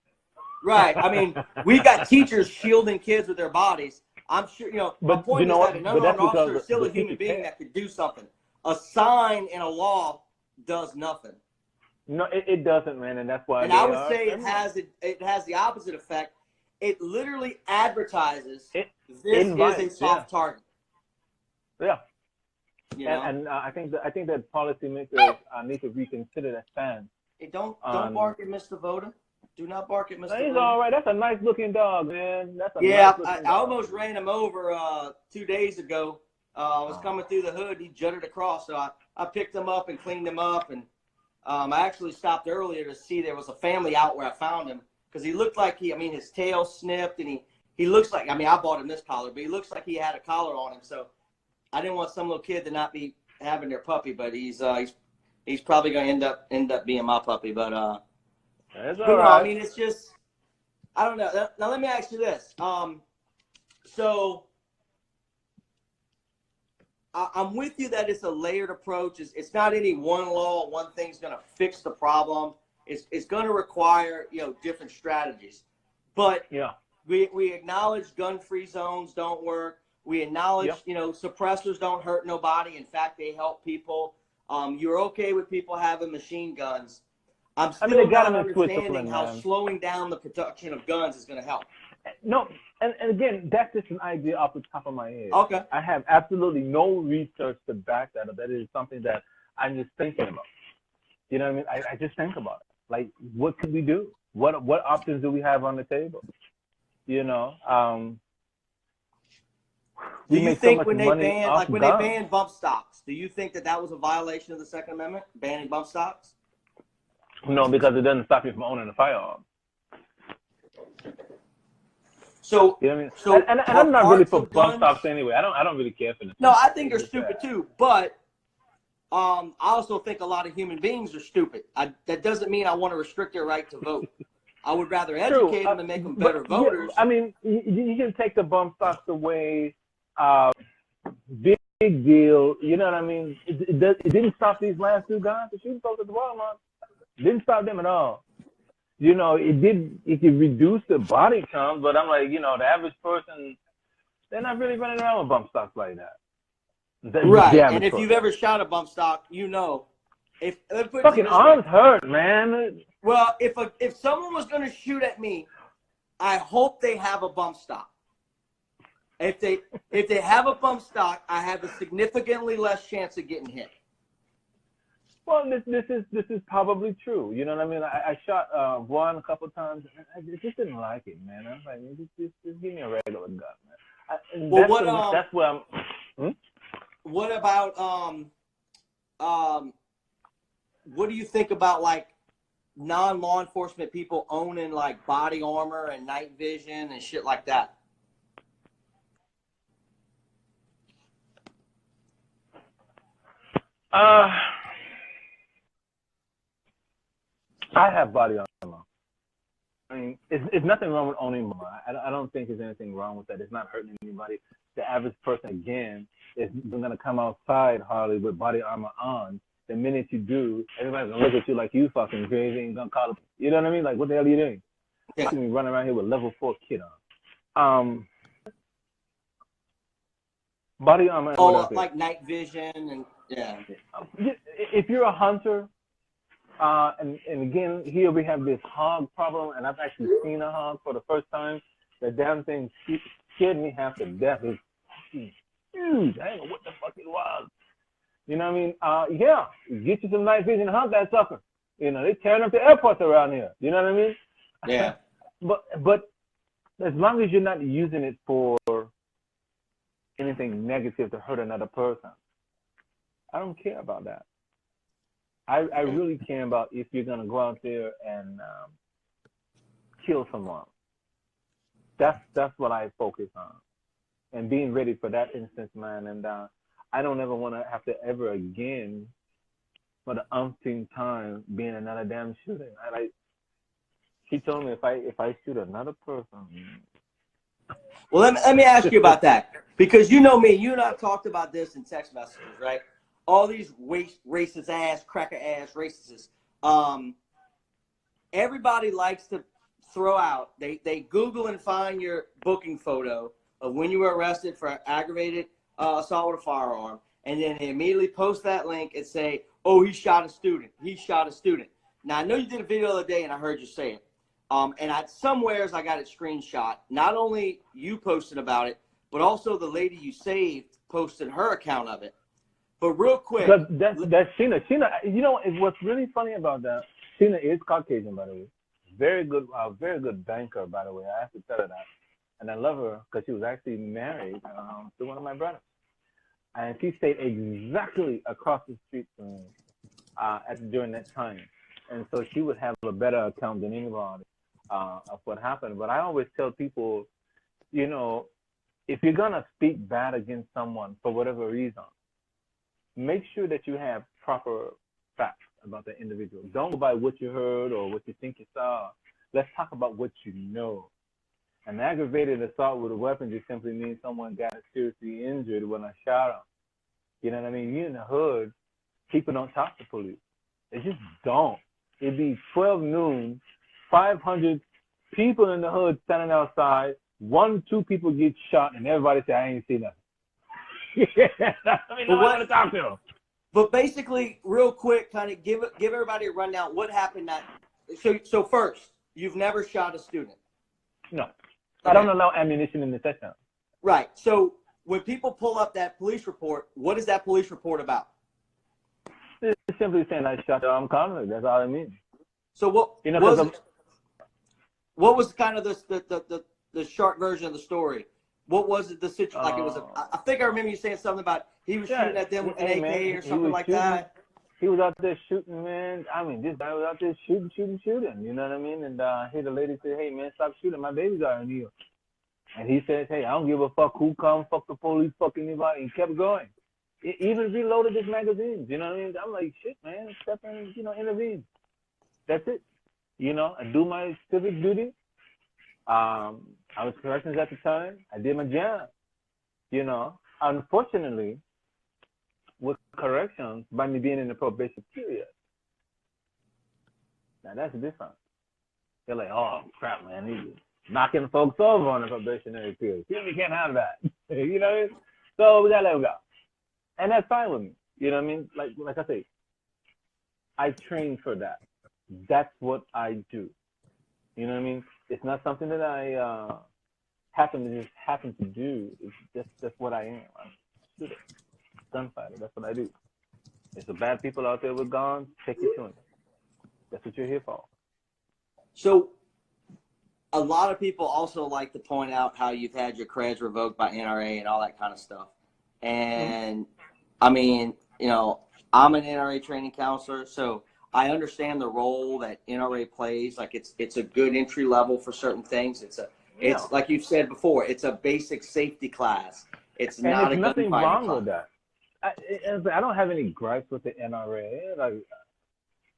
Right. I mean, we got teachers shielding kids with their bodies. I'm sure, you know, my point is that an unarmed officer is still a human being that could do something. A sign in a law does nothing. No, it doesn't, man, and that's why. And I would say it has the opposite effect. It literally advertises this is a soft target. Yeah. You know? And I think that policymakers need to reconsider that stance. Hey, don't bark at Mr. VODA. Do not bark at Mr. VODA. He's all right. That's a nice looking dog, man. I almost ran him over 2 days ago. I was coming through the hood. He jutted across, so I picked him up and cleaned him up. And I actually stopped earlier to see there was a family out where I found him because he looked like his tail snipped, and he looks like, I bought him this collar, but he looks like he had a collar on him. So I didn't want some little kid to not be having their puppy, but he's probably going to end up being my puppy. But that's all right. It's just, I don't know. Now let me ask you this. So I'm with you that it's a layered approach. It's not any one law, one thing's going to fix the problem. It's going to require, different strategies. But we acknowledge gun-free zones don't work. We acknowledge, suppressors don't hurt nobody. In fact, they help people. You're okay with people having machine guns. I'm still not understanding how slowing down the production of guns is going to help. No, and again, that's just an idea off the top of my head. Okay. I have absolutely no research to back that up. That is something that I'm just thinking about. You know what I mean? I just think about it. Like, what could we do? What options do we have on the table? Do you think when they banned bump stocks, do you think that was a violation of the Second Amendment, banning bump stocks? No, because it doesn't stop you from owning a firearm. So, you know what I mean? So and I'm not really for bump stocks anyway. I don't really care for them. No, I think they're stupid too. But I also think a lot of human beings are stupid. That doesn't mean I want to restrict their right to vote. I would rather educate them and make them better voters. Yeah, you can take the bump stocks away. Big deal. You know what I mean? It didn't stop these last two guys from shooting folks at the Walmart. It didn't stop them at all. It could reduce the body count, but I'm like, the average person, they're not really running around with bump stocks like that. Right. And if you've ever shot a bump stock, if fucking arms hurt, man. Well, if someone was going to shoot at me, I hope they have a bump stock. If they have a bump stock, I have a significantly less chance of getting hit. Well, this is probably true. You know what I mean? I shot one a couple times, and I just didn't like it, man. I was like, just give me a regular gun, man. That's where I'm. What about what do you think about like non-law enforcement people owning like body armor and night vision and shit like that? I have body armor. It's nothing wrong with owning armor. I don't think there's anything wrong with that. It's not hurting anybody. The average person, again, is going to come outside, Harley, with body armor on. The minute you do, everybody's going to look at you like you fucking crazy and going to call it. You know what I mean? Like, what the hell are you doing? Yeah. You see me running around here with level 4 kit on. Body armor. Like night vision and yeah. If you're a hunter, and again, here we have this hog problem, and I've actually seen a hog for the first time. The damn thing scared me half to death. It's fucking huge. I don't know what the fuck it was. You know what I mean? Yeah, get you some night vision and hunt that sucker. They tearing up the airports around here. You know what I mean? Yeah. But as long as you're not using it for anything negative to hurt another person, I don't care about that. I really care about if you're going to go out there and kill someone. That's what I focus on. And being ready for that instance, man. And I don't ever want to have to ever again, for the umpteenth time, be in another damn shooting. He told me if I shoot another person. Well, let me ask you about that. Because you know me, you and I talked about this in text messages, right? All these racist ass, cracker ass racists. Everybody likes to throw out, they Google and find your booking photo of when you were arrested for aggravated assault with a firearm, and then they immediately post that link and say, oh, he shot a student. He shot a student. Now, I know you did a video the other day, and I heard you say it. And somewheres I got it screenshot. Not only you posted about it, but also the lady you saved posted her account of it. But real quick. Because that's Sheena. Sheena, you know, what's really funny about that, Sheena is Caucasian, by the way. Very good banker, by the way. I have to tell her that. And I love her because she was actually married to one of my brothers. And she stayed exactly across the street from me during that time. And so she would have a better account than anybody of what happened. But I always tell people, you know, if you're going to speak bad against someone for whatever reason, make sure that you have proper facts about the individual. Don't go by what you heard or what you think you saw. Let's talk about what you know. An aggravated assault with a weapon just simply means someone got seriously injured when I shot him. You know what I mean? You in the hood, people don't talk to police. They just don't. It'd be 12 noon, 500 people in the hood standing outside, 1-2 people get shot, and everybody say, I ain't seen nothing. I mean, no one want to talk to them. But basically, real quick, kind of give everybody a rundown. What happened that? So first, you've never shot a student. No, okay. I don't allow ammunition in the touchdown. Right. So when people pull up that police report, what is that police report about? It's simply saying I shot the armed conflict. That's all it means. So what was kind of the short version of the story? What was it? The situation? Like it was. I think I remember you saying something about he was shooting at them with an AK or something like that. He was out there shooting, man. I mean, this guy was out there shooting. You know what I mean? And I hear the lady say, "Hey, man, stop shooting. My babies are in here." And he says, "Hey, I don't give a fuck who comes. Fuck the police. Fuck anybody." And kept going. It even reloaded his magazines. You know what I mean? I'm like, shit, man. Step in, intervene. That's it. I do my civic duty. I was corrections at the time. I did my job. Unfortunately, with corrections, by me being in the probation period, now that's different. They're like, oh crap, man, he's knocking folks over on the probationary period. We can't have that. You know what I mean? So we gotta let him go, and that's fine with me. You know what I mean? Like I say, I train for that. That's what I do. You know what I mean? It's not something that I happen to do. It's just what I am. I'm a shooter, gunfighter. That's what I do. There's some bad people out there with guns. Take it to them. That's what you're here for. So, a lot of people also like to point out how you've had your creds revoked by NRA and all that kind of stuff. And I mean, I'm an NRA training counselor, so I understand the role that NRA plays. Like it's a good entry level for certain things. It's like you've said before, it's a basic safety class. It's not a gunfighting class. Nothing wrong with that. I don't have any gripes with the NRA. Like,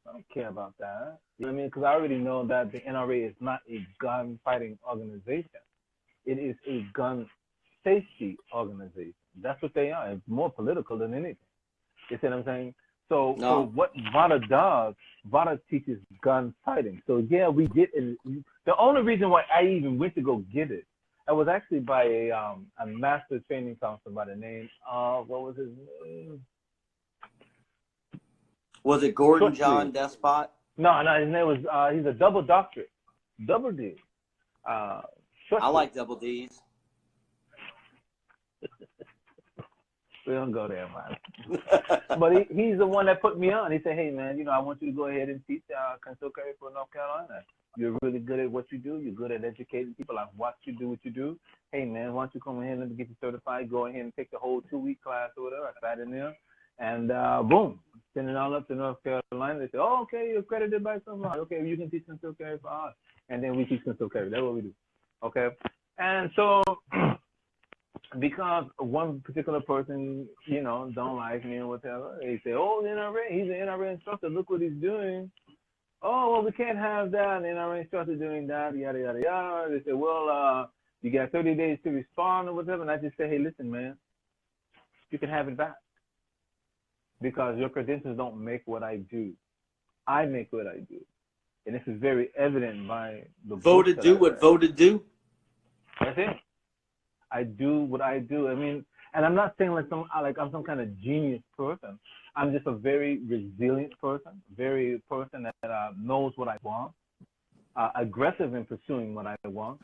I don't care about that. You know what I mean? Because I already know that the NRA is not a gun-fighting organization. It is a gun safety organization. That's what they are. It's more political than anything. You see what I'm saying? So what VODA does, VODA teaches gun fighting. So yeah, we get it. The only reason why I even went to go get it, I was actually by a master training counselor by the name of, what was his name? Was it Gordon John Despot? No, his name was, he's a double doctorate. Double D. I like double Ds. We don't go there, man. But he's the one that put me on. He said, hey, man, I want you to go ahead and teach Concealed Carry for North Carolina. You're really good at what you do. You're good at educating people. I've watched you do what you do. Hey, man, why don't you come ahead and let me get you certified? Go ahead and take the whole 2-week class or whatever. I sat in there, and boom, send it all up to North Carolina. They say, oh, okay, you're accredited by someone. Okay, you can teach Concealed Carry for us. And then we teach Concealed Carry. That's what we do. Okay? And so because one particular person, don't like me or whatever, they say, oh, NRA, he's an NRA instructor. Look what he's doing. Oh, well, we can't have that. An NRA instructor doing that, yada, yada, yada. They say, well, You got 30 days to respond or whatever. And I just say, hey, listen, man, you can have it back. Because your credentials don't make what I do. I make what I do. And this is very evident by the VODA do what VODA do. That's it. I do what I do. I mean, and I'm not saying like I'm some kind of genius person. I'm just a very resilient person, very person that knows what I want, aggressive in pursuing what I want.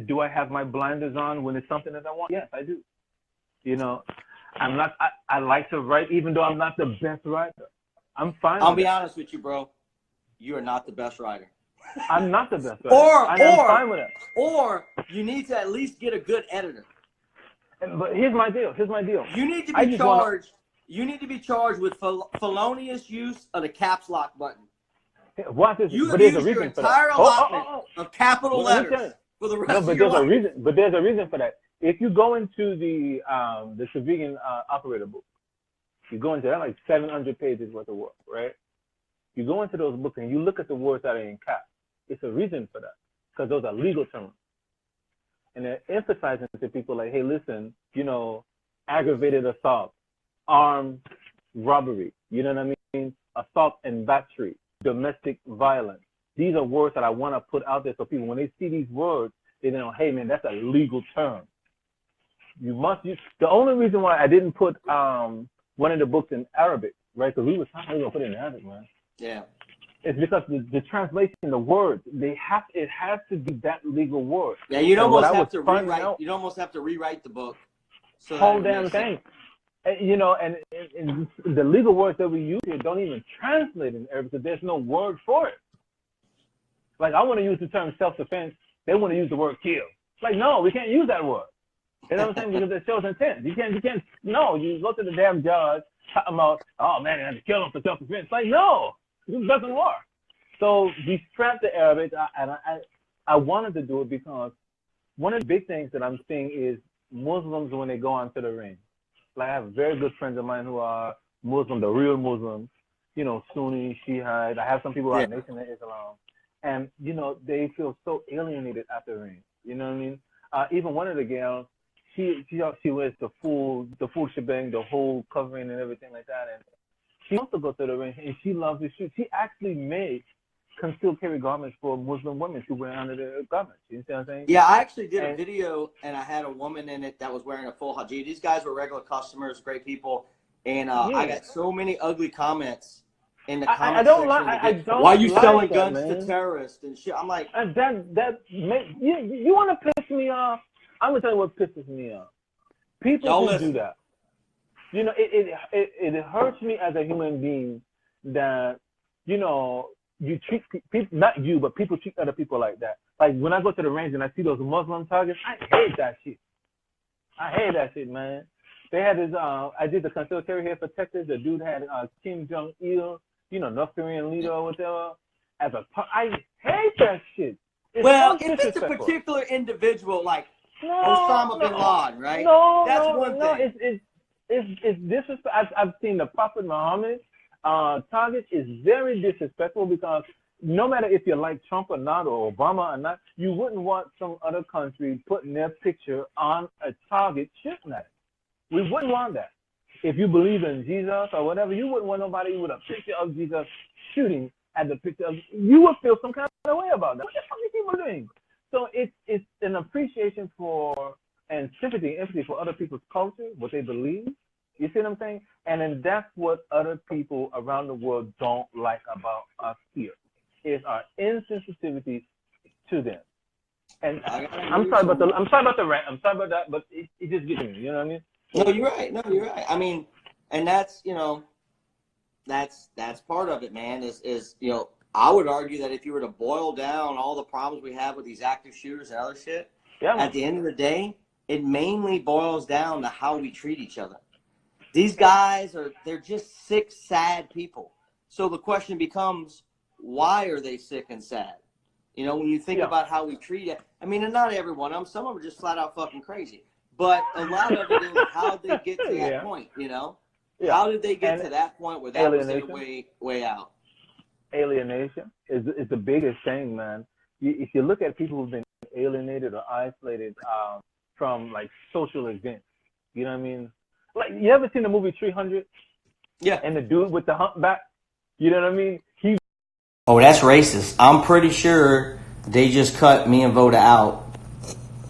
Do I have my blinders on when it's something that I want? Yes, I do. You know, I like to write, even though I'm not the best writer. I'm fine. I'll be honest with you, bro. You are not the best writer. I'm not the best writer. I'm fine with it. Or you need to at least get a good editor. But here's my deal. You need to be charged. You need to be charged with felonious use of the caps lock button. Watch this. You have used your entire allotment of capital letters for the rest of your life. But there's a reason for that. If you go into the civilian operator book, you go into that like 700 pages worth of work, right? You go into those books and you look at the words that are in caps. It's a reason for that, because those are legal terms. And they're emphasizing to people like, hey, listen, you know, aggravated assault, armed robbery, you know what I mean? Assault and battery, domestic violence. These are words that I want to put out there so people, when they see these words, they know, hey, man, that's a legal term. You must use. The only reason why I didn't put one of the books in Arabic, right? Because we were going to put it in Arabic, man. Yeah. It's because the translation, the words, it has to be that legal word. Yeah, you'd almost have to rewrite. You'd almost have to rewrite the book. So whole damn thing. You know, and the legal words that we use here don't even translate in Arabic because there's no word for it. Like, I want to use the term self-defense. They want to use the word kill. Like, no, we can't use that word. You know what I'm saying? Because it shows intent. You can't, no, you go to the damn judge, talking about, oh man, I have to kill him for self-defense. Like, no, this doesn't work. So we scrapped the Arabic, and I wanted to do it because one of the big things that I'm seeing is Muslims when they go onto the ring. Like, I have very good friends of mine who are Muslim, the real Muslims, you know, Sunni, Shiite. I have some people who are Nation of Islam. And, you know, they feel so alienated at the ring. You know what I mean? Even one of the gals, she wears the full shebang, the whole covering and everything like that. And she wants to go to the ring, and she loves to shoot. She actually makes concealed carry garments for Muslim women to wear under their garments. You see what I'm saying? Yeah, I actually did a video, and I had a woman in it that was wearing a full hijab. These guys were regular customers, great people, and I got so many ugly comments in the comment section. Why are you selling guns to terrorists and shit? I'm like, you want to piss me off? I'm gonna tell you what pisses me off. People who do that. You know, it hurts me as a human being that, you know, you treat people, not you, but people treat other people like that. Like, when I go to the range and I see those Muslim targets, I hate that shit. I hate that shit, man. They had this, I did the concealed carry here for Texas. The dude had Kim Jong-il, you know, North Korean leader or whatever. I hate that shit. Well, if it's a particular individual, like Osama bin Laden, right? That's one thing. It's disrespect. I've seen the Prophet Muhammad target is very disrespectful, because no matter if you like Trump or not, or Obama or not, you wouldn't want some other country putting their picture on a target shooting at it. We wouldn't want that. If you believe in Jesus or whatever, you wouldn't want nobody with a picture of Jesus shooting at the picture of. You would feel some kind of way about that. What the fuck are people doing? So it's an appreciation for and sympathy, empathy for other people's culture, what they believe. You see what I'm saying? And then that's what other people around the world don't like about us here, is our insensitivity to them. And I'm sorry about the rant. I'm sorry about that, but it just gets me. You know what I mean? No, you're right. No, you're right. I mean, and that's, you know, that's part of it, man. Is you know, I would argue that if you were to boil down all the problems we have with these active shooters and other shit, at the end of the day, it mainly boils down to how we treat each other. These guys they're just sick, sad people. So the question becomes, why are they sick and sad? You know, when you think about how we treat it, I mean, and not everyone, some of them are just flat out fucking crazy. But a lot of it is how they get to that point, you know? Yeah. How did they get to that point where that was their way out? Alienation is the biggest thing, man. If you look at people who've been alienated or isolated from like social events. You know what I mean? Like, you ever seen the movie 300? Yeah. And the dude with the humpback? You know what I mean? Oh, that's racist. I'm pretty sure they just cut me and VODA out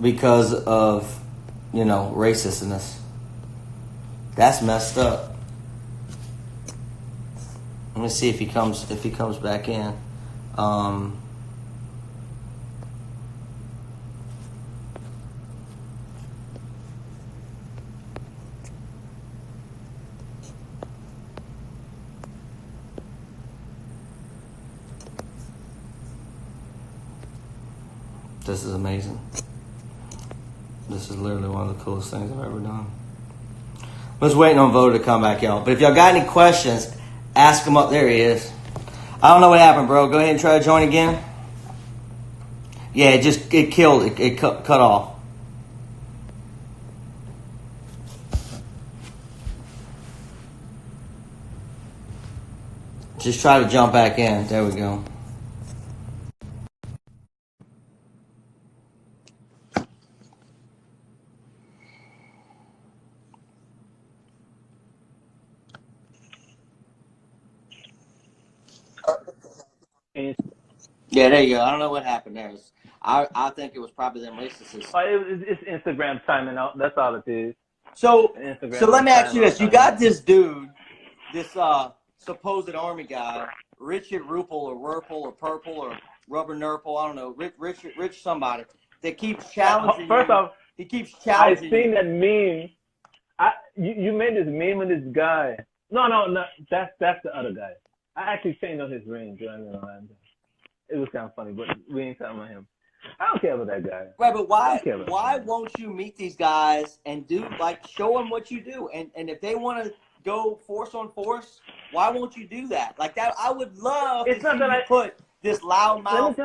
because of, you know, racistness. That's messed up. Let me see if he comes back in. This is amazing. This is literally one of the coolest things I've ever done. I was waiting on VODA to come back, y'all. But if y'all got any questions, ask him up. There he is. I don't know what happened, bro. Go ahead and try to join again. Yeah, it killed. It cut off. Just try to jump back in. There we go. Yeah, there you go. I don't know what happened there. I think it was probably them racists. It's Instagram timing out. That's all it is. So let me ask you this: you got this dude, this supposed army guy, Richard Rupel or Werpel or Purple or Rubber Nurple, I don't know, Rich somebody that keeps challenging. First off, he keeps challenging. I've seen that meme. You made this meme of this guy. No, that's the other guy. I actually changed on his range. It was kind of funny, but we ain't talking about him. I don't care about that guy. Right, but why won't you meet these guys and show them what you do? And if they want to go force on force, why won't you do that? Like that, I would love to see you put this loudmouth,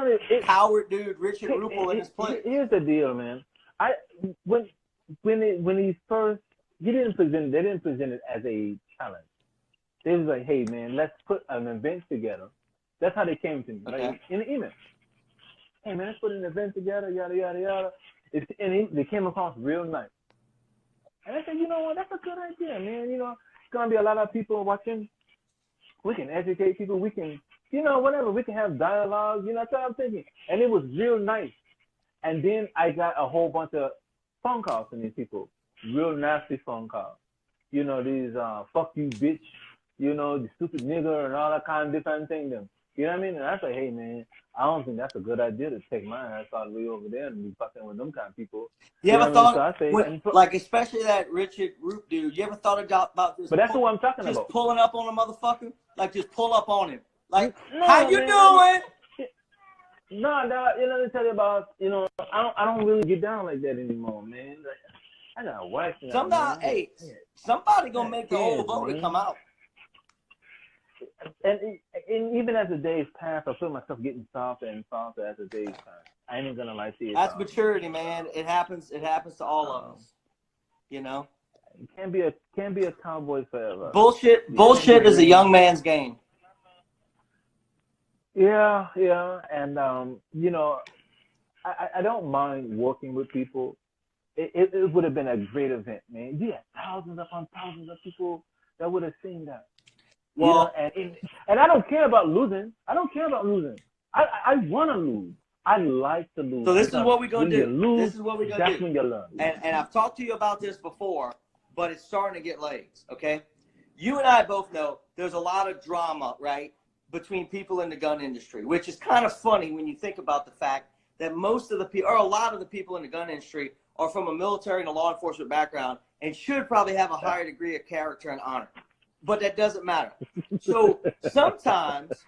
coward dude, Richard Rupel, in his place. Here's the deal, man. When he first, they didn't present it as a challenge. They was like, hey man, let's put an event together. That's how they came to me, okay. Like in the email. Hey man, let's put an event together, yada yada yada. They came across real nice. And I said, you know what, that's a good idea, man. You know, it's gonna be a lot of people watching. We can educate people. We can, whatever. We can have dialogue. That's what I'm thinking. And it was real nice. And then I got a whole bunch of phone calls from these people, real nasty phone calls. These fuck you bitch, the stupid nigger and all that kind of different things. You know what I mean? And I say, hey man, I don't think that's a good idea to take my ass all the way over there and be fucking with them kind of people. You ever thought, like especially that Richard Root dude, you ever thought about this? But that's what I'm talking about. Just pulling up on a motherfucker? Like just pull up on him. Like, how you doing? No, let me tell you about, I don't really get down like that anymore, man. Like, I got a wife now. Somebody gonna make the old VODA come out. And even as the days pass, I feel myself getting softer and softer as the days pass. I ain't gonna lie to you. That's maturity, man. It happens to all of us. It can't be a cowboy forever. Bullshit is a young man's game. Yeah, and I don't mind working with people. It would have been a great event, man. You had thousands upon thousands of people that would have seen that. Well, and I don't care about losing. I I want to lose. I like to lose. So this is what we're gonna do. This is what we're gonna do. That's when you learn. And I've talked to you about this before, but it's starting to get legs. Okay, you and I both know there's a lot of drama, right, between people in the gun industry, which is kind of funny when you think about the fact that most of the people, or a lot of the people in the gun industry, are from a military and a law enforcement background and should probably have a higher degree of character and honor. But that doesn't matter. So sometimes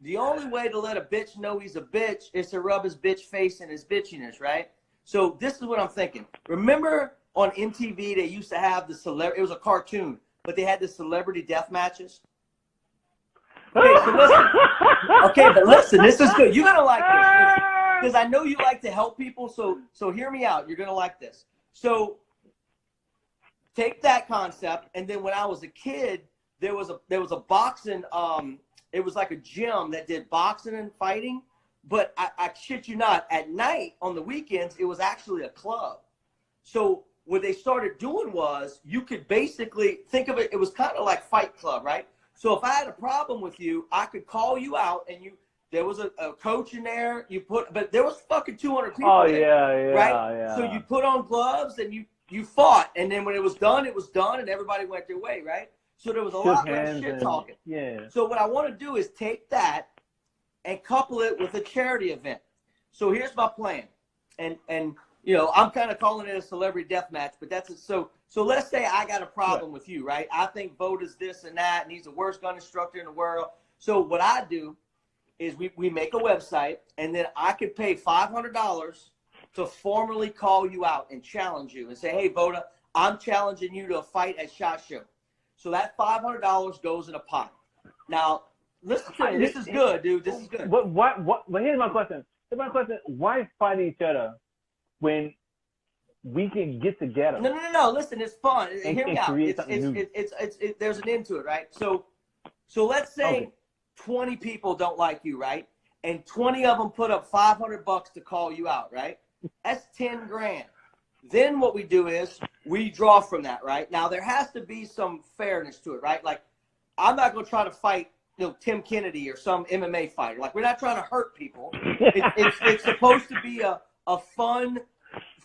the only way to let a bitch know he's a bitch is to rub his bitch face in his bitchiness, right? So this is what I'm thinking. Remember on MTV, they used to have it was a cartoon, but they had the celebrity death matches. Okay, so listen. Okay, but listen, this is good. You're gonna like this because I know you like to help people. So hear me out. You're gonna like this. So take that concept, and then when I was a kid, there was a boxing. It was like a gym that did boxing and fighting, But I shit you not, at night on the weekends, it was actually a club. So what they started doing was you could basically think of it, it was kind of like Fight Club, right? So if I had a problem with you, I could call you out and there was a coach in there, but there was fucking 200 people there, right? So you put on gloves and you fought. And then when it was done, and everybody went their way, right? So there was a lot less shit talking. Yeah. So what I want to do is take that and couple it with a charity event. So here's my plan. And you know, I'm kind of calling it a celebrity death match, but that's it. So let's say I got a problem with you, right? I think VODA's this and that, and he's the worst gun instructor in the world. So what I do is we make a website, and then I could pay $500 to formally call you out and challenge you and say, hey, VODA, I'm challenging you to a fight at SHOT Show. So that $500 goes in a pot. Now, listen to me. This is good, dude. This is good. But here's my question. Why fight each other when we can get together? No. Listen, it's fun. Hear me out. There's an end to it, right? So let's say 20 people don't like you, right? And 20 of them put up $500 to call you out, right? That's 10 grand. Then what we do is we draw from that, right? Now there has to be some fairness to it, right? Like I'm not going to try to fight, you know, Tim Kennedy or some MMA fighter. Like we're not trying to hurt people. It's supposed to be a fun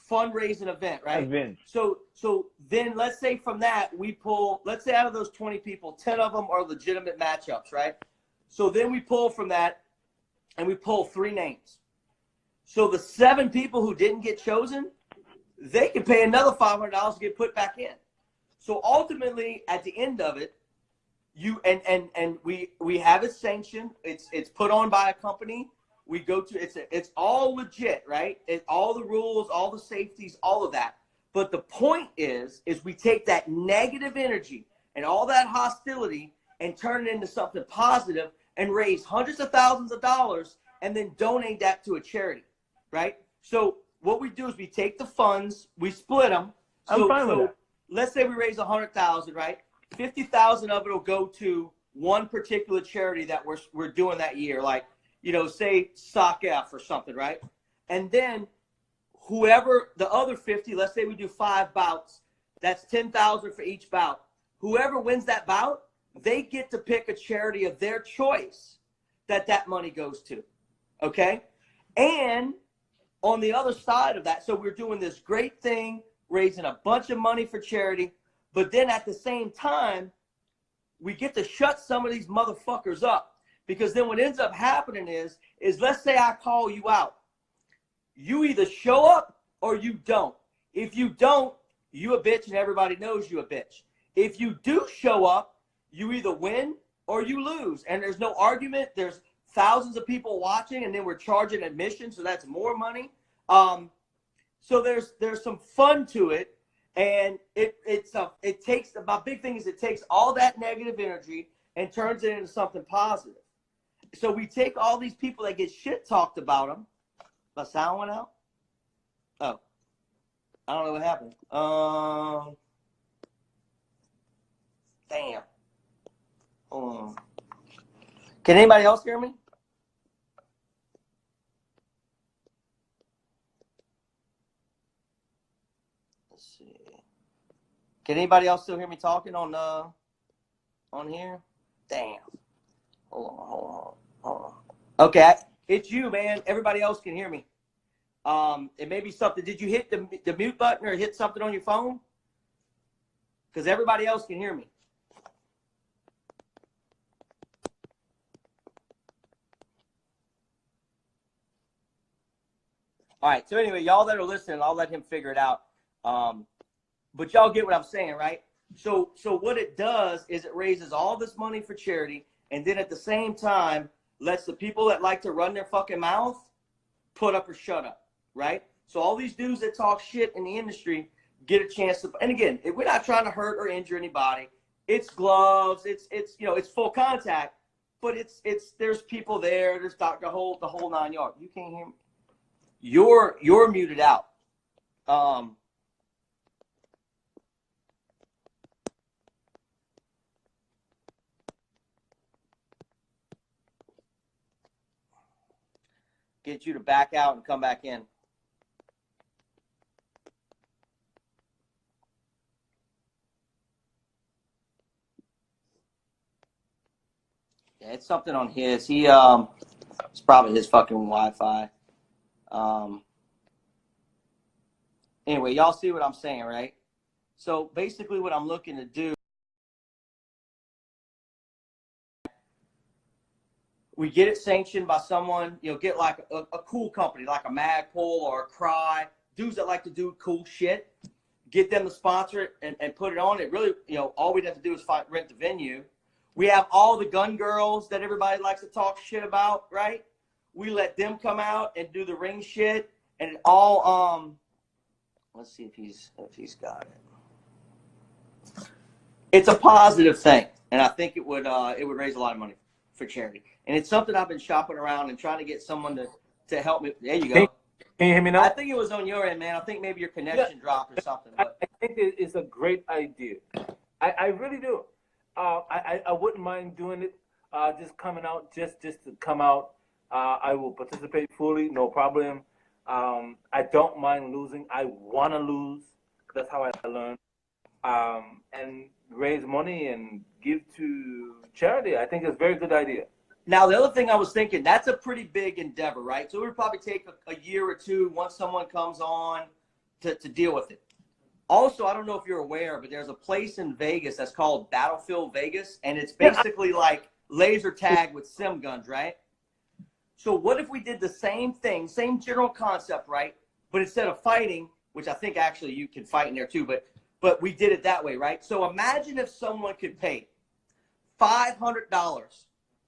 fundraising event, right? So then let's say from that we pull, let's say out of those 20 people, 10 of them are legitimate matchups, right? So then we pull from that and we pull 3 names. So the 7 people who didn't get chosen, they can pay another $500 to get put back in. So ultimately at the end of it, you and we have it sanctioned. It's put on by a company. We go to it's all legit, right? All the rules, all the safeties, all of that. But the point is we take that negative energy and all that hostility and turn it into something positive and raise hundreds of thousands of dollars and then donate that to a charity, right? So what we do is we take the funds, we split them. I'm fine with that. Let's say we raise 100,000, right? 50,000 of it will go to one particular charity that we're doing that year, like, you know, say SOCF or something, right? And then whoever the other 50, let's say we do 5 bouts, that's 10,000 for each bout. Whoever wins that bout, they get to pick a charity of their choice that money goes to, okay? And on the other side of that, so we're doing this great thing, raising a bunch of money for charity, but then at the same time, we get to shut some of these motherfuckers up. Because then what ends up happening is let's say I call you out. You either show up or you don't. If you don't, you a bitch and everybody knows you a bitch. If you do show up, you either win or you lose. And there's no argument. There's thousands of people watching, and then we're charging admission, so that's more money. So there's some fun to it. And it takes, my big thing is it takes all that negative energy and turns it into something positive. So we take all these people that get shit talked about them. My sound went out? Oh. I don't know what happened. Damn. Hold on. Can anybody else hear me? Let's see. Can anybody else still hear me talking on here? Damn. Hold on. Okay, it's you, man. Everybody else can hear me. It may be something. Did you hit the mute button or hit something on your phone? Because everybody else can hear me. All right. So anyway, y'all that are listening, I'll let him figure it out. But y'all get what I'm saying, right? So what it does is it raises all this money for charity, and then at the same time lets the people that like to run their fucking mouth put up or shut up, right? So all these dudes that talk shit in the industry get a chance to, and again, we're not trying to hurt or injure anybody. It's gloves, it's you know, it's full contact, but there's people there, there's the whole 9 yards. You can't hear me. You're muted out. get you to back out and come back in. Yeah, it's something on his. It's probably his fucking Wi-Fi. Anyway, y'all see what I'm saying, right? So basically what I'm looking to do, we get it sanctioned by someone, get like a cool company, like a Magpul or a Cry, dudes that like to do cool shit, get them to sponsor it and put it on. It really, all we'd have to do is rent the venue. We have all the gun girls that everybody likes to talk shit about, right? We let them come out and do the ring shit, and it all, let's see if he's got it. It's a positive thing, and I think it would raise a lot of money for charity. And it's something I've been shopping around and trying to get someone to help me. There you go. Can you hear me now? I think it was on your end, man. I think maybe your connection dropped or something. But. I think it's a great idea. I really do. I wouldn't mind doing it. Just coming out, just to come out. I will participate fully, no problem. I don't mind losing. I want to lose. That's how I learn. And raise money and give to charity. I think it's a very good idea. Now, the other thing I was thinking, that's a pretty big endeavor, right? So it would probably take a year or two once someone comes on to deal with it. Also, I don't know if you're aware, but there's a place in Vegas that's called Battlefield Vegas, and it's basically like laser tag with sim guns, right? So what if we did the same thing, same general concept, right? But instead of fighting, which I think actually you can fight in there too, but we did it that way, right? So imagine if someone could pay $500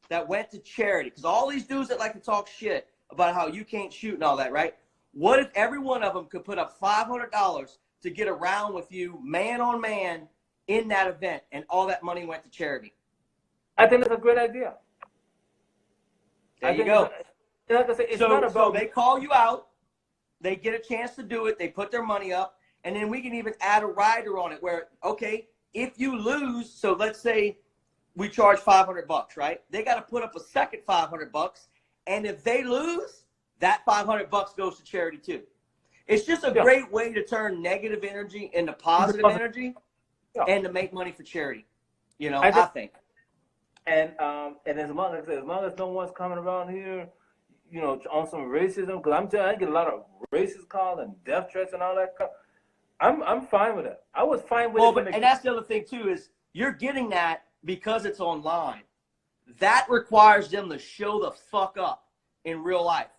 that went to charity, because all these dudes that like to talk shit about how you can't shoot and all that, right? What if every one of them could put up $500 to get around with you, man on man, in that event, and all that money went to charity? I think that's a great idea. There you go. Like I said, it's not about. So they call you out, they get a chance to do it, they put their money up, and then we can even add a rider on it where, okay, if you lose, so let's say we charge $500, right? They got to put up a second $500, and if they lose, that $500 goes to charity too. It's just a great way to turn negative energy into positive energy and to make money for charity. I think. And as long as no one's coming around here, on some racism, because I'm telling you, I get a lot of racist calls and death threats and all that stuff. I'm fine with it. I was fine with it. And that's the other thing too, is you're getting that because it's online. That requires them to show the fuck up in real life.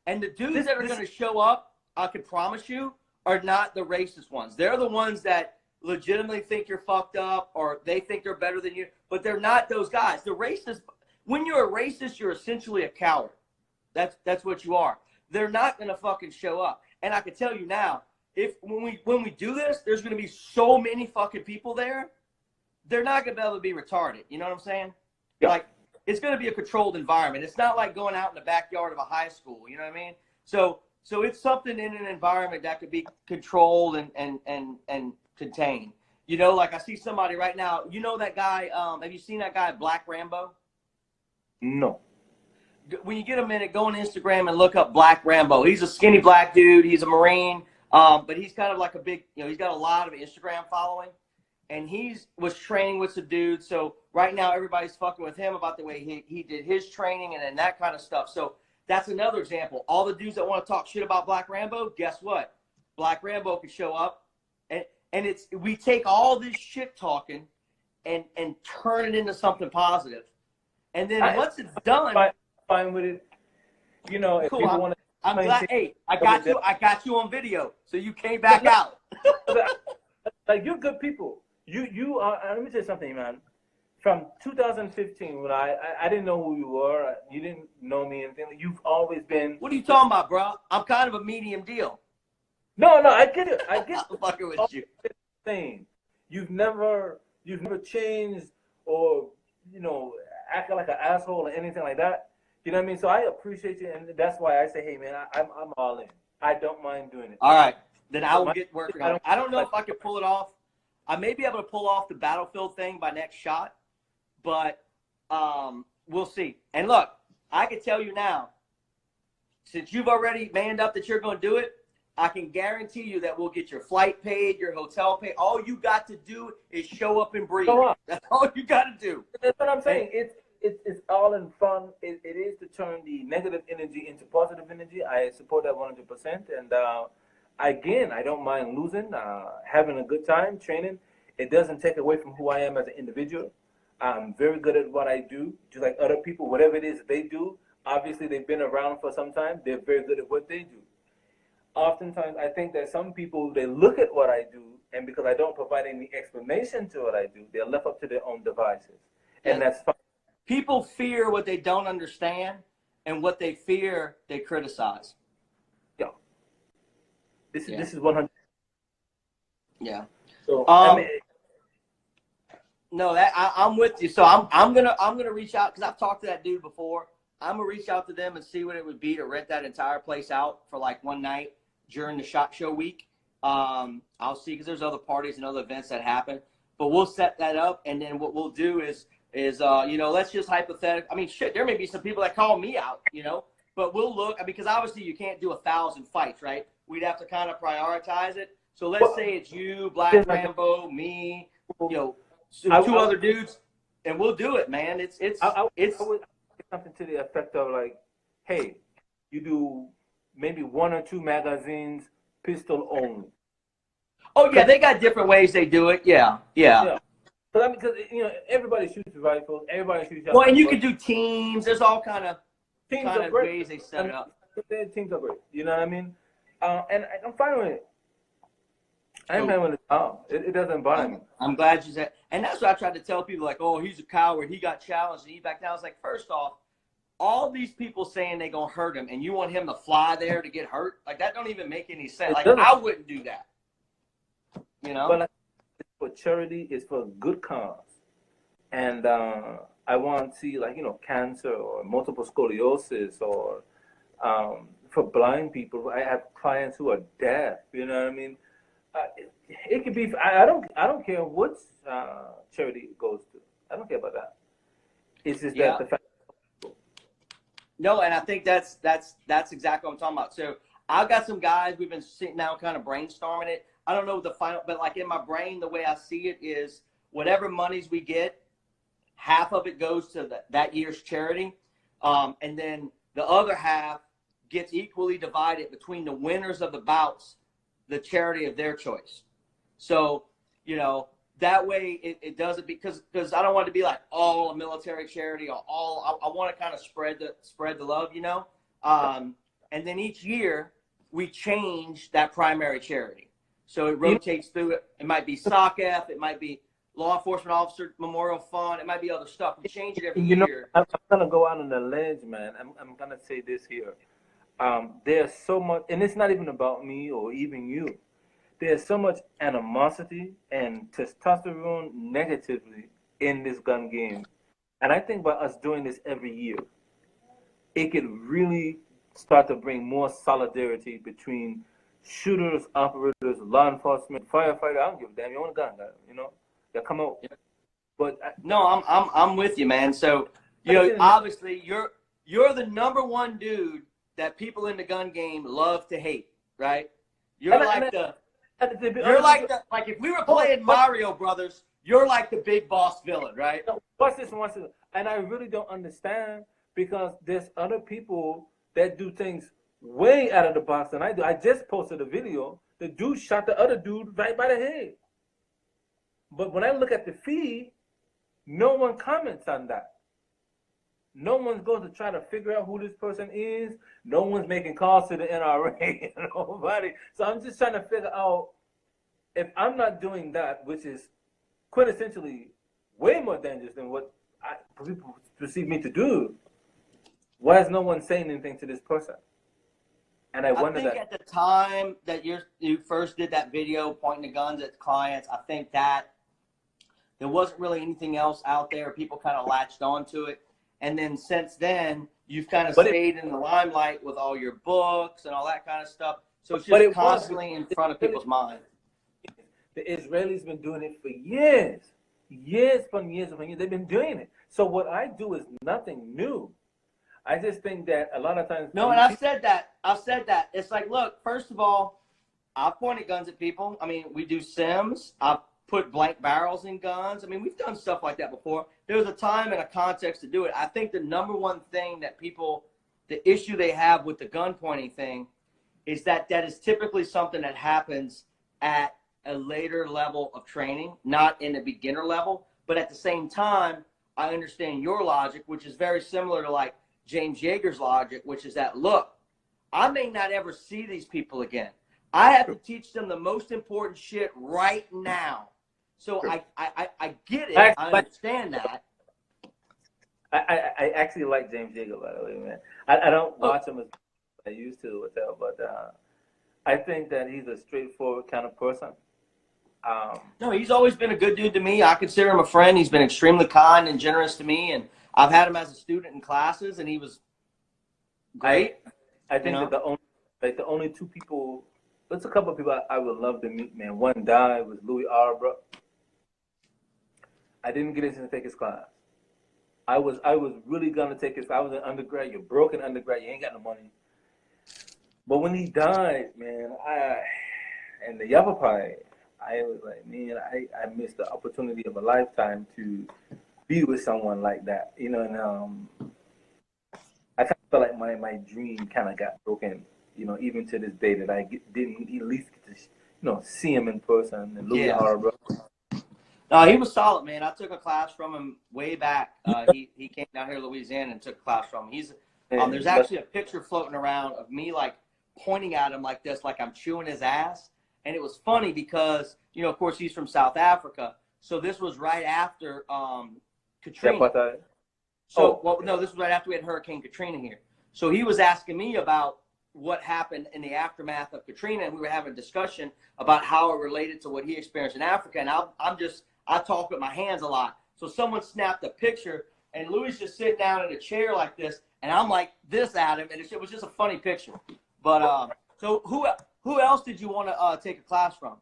And the dudes that are going to show up, I can promise you, are not the racist ones. They're the ones that legitimately think you're fucked up or they think they're better than you, but they're not those guys. The racist, when you're a racist, you're essentially a coward. That's what you are. They're not going to fucking show up. And I can tell you now, when we do this, there's going to be so many fucking people there. They're not going to be able to be retarded. You know what I'm saying? Yeah. Like, it's going to be a controlled environment. It's not like going out in the backyard of a high school. You know what I mean? So it's something in an environment that could be controlled and contained. Like I see somebody right now. That guy? Have you seen that guy, Black Rambo? No. When you get a minute, go on Instagram and look up Black Rambo. He's a skinny black dude. He's a Marine, but he's kind of like a big. He's got a lot of Instagram following. And he was training with some dudes. So right now everybody's fucking with him about the way he did his training and that kind of stuff. So that's another example. All the dudes that want to talk shit about Black Rambo, guess what? Black Rambo can show up. And we take all this shit talking and turn it into something positive. And then once it's done. Fine with it. If cool, people want to. I'm glad. Hey, I got you on video. So you came back out. Like, you're good people. You are. Let me tell you something, man. From 2015, when I didn't know who you were, you didn't know me, and you've always been. What are you talking about, bro? I'm kind of a medium deal. No, I get it. I get I'm fucking with you. Thing. You've never changed or acted like an asshole or anything like that. You know what I mean? So I appreciate you, and that's why I say, hey, man, I'm all in. I don't mind doing it. All right, then I will get working on it. I don't know if I can pull it off. I may be able to pull off the Battlefield thing by next shot, but we'll see. And look, I can tell you now, since you've already manned up that you're going to do it, I can guarantee you that we'll get your flight paid, your hotel paid. All you got to do is show up and breathe. That's all you got to do. That's what I'm saying. It's all in fun. It is to turn the negative energy into positive energy. I support that 100%. And again, I don't mind losing, having a good time, training. It doesn't take away from who I am as an individual. I'm very good at what I do, just like other people. Whatever it is that they do, obviously they've been around for some time. They're very good at what they do. Oftentimes, I think that some people, they look at what I do, and because I don't provide any explanation to what I do, they're left up to their own devices. And that's fine. People fear what they don't understand, and what they fear, they criticize. Yeah. This is 100. Yeah. So, no, I'm with you. So I'm gonna reach out, because I've talked to that dude before. I'm gonna reach out to them and see what it would be to rent that entire place out for like one night during the SHOT Show week. I'll see, because there's other parties and other events that happen. But we'll set that up, and then what we'll do is let's just hypothetically. I mean, shit, there may be some people that call me out, but we'll look, because obviously you can't do 1,000 fights, right? We'd have to kind of prioritize it. So let's say it's you, Black Rambo, me, two other dudes, and we'll do it, man. It's something to the effect of like, hey, you do maybe 1 or 2 magazines, pistol only. Oh yeah, they got different ways they do it. Yeah. But I mean, because everybody shoots rifles, everybody shoots. Well, and you can do teams. There's all kind of ways they set it up. Teams are great. You know what I mean? And I'm fine with it. I'm fine with it. It doesn't bother me. I'm glad you said. And that's what I tried to tell people, like, oh, he's a coward. He got challenged and he backed down. I was like, first off, all these people saying they're going to hurt him, and you want him to fly there to get hurt? Like, that don't even make any sense. Like, I wouldn't do that. But it's for charity, it's for a good cause. And I want to see, like, cancer or multiple sclerosis, or for blind people. I have clients who are deaf. You know what I mean? It could be. I don't care what charity it goes to. I don't care about that. It's just that the fact. No, and I think that's exactly what I'm talking about. So I've got some guys. We've been sitting down, kind of brainstorming it. I don't know the final, but like in my brain, the way I see it is, whatever monies we get, half of it goes to that year's charity, and then the other half gets equally divided between the winners of the bouts, the charity of their choice. So, that way it doesn't, because I don't want it to be like all a military charity or all. I want to kind of spread the love, and then each year we change that primary charity. So it rotates through it. It might be SOCF, it might be Law Enforcement Officer Memorial Fund, it might be other stuff. We change it every year. I'm gonna go out on a ledge, man. I'm gonna say this here. There's so much, and it's not even about me or even you. There's so much animosity and testosterone negatively in this gun game. And I think by us doing this every year, it could really start to bring more solidarity between shooters, operators, law enforcement, firefighter. I don't give a damn. You own a gun, They come out. Yeah. But no, I'm with you, man. So obviously you're the number one dude that people in the gun game love to hate, right? You're like if we were playing Mario Brothers, you're like the big boss villain, right? Watch this. And I really don't understand, because there's other people that do things way out of the box than I do. I just posted a video. The dude shot the other dude right by the head. But when I look at the feed, no one comments on that. No one's going to try to figure out who this person is. No one's making calls to the NRA. Nobody. So I'm just trying to figure out, if I'm not doing that, which is quintessentially way more dangerous than what people perceive me to do, why is no one saying anything to this person? And I wonder think at the time that you first did that video pointing the guns at clients, I think that there wasn't really anything else out there. People kind of latched onto it. And then since then, you've kind of stayed in the limelight with all your books and all that kind of stuff. So it's just constantly in front of people's minds. The Israelis been doing it for years. Years upon years upon years. They've been doing it. So what I do is nothing new. I just think that a lot of times. No, and I've said that. It's like, look, first of all, I've pointed guns at people. I mean, we do sims. I've put blank barrels in guns. I mean, we've done stuff like that before. There's a time and a context to do it. I think the number one thing that people, the issue they have with the gun pointing thing is that is typically something that happens at a later level of training, not in the beginner level. But at the same time, I understand your logic, which is very similar to like James Yeager's logic, which is that, look, I may not ever see these people again. I have to teach them the most important shit right now. So I get it. I understand that. I actually like James Yeager, by the way, man. I don't watch him as I used to, but I think that he's a straightforward kind of person. No, he's always been a good dude to me. I consider him a friend. He's been extremely kind and generous to me, and I've had him as a student in classes, and he was great. I think that the only two people, there's a couple of people I would love to meet, man. One died was Lucien R, bro. I didn't get into take his class. I was really gonna take his. I was an undergrad. You're broke in undergrad. You ain't got no money. But when he died, man, and the other part, I was like, man, I missed the opportunity of a lifetime to be with someone like that, you know. And I kind of felt like my dream kind of got broken, you know, even to this day that I didn't at least get to, see him in person. And Lucien R, bro. No, he was solid, man. I took a class from him way back. He came down here to Louisiana and took a class from him. There's actually a picture floating around of me like pointing at him like this, like I'm chewing his ass. And it was funny because, of course, he's from South Africa. So this was right after Katrina. This was right after we had Hurricane Katrina here. So he was asking me about what happened in the aftermath of Katrina, and we were having a discussion about how it related to what he experienced in Africa. And I talk with my hands a lot. So someone snapped a picture, and Louis just sitting down in a chair like this, and I'm like this at him, and it was just a funny picture. But so who else did you want to take a class from?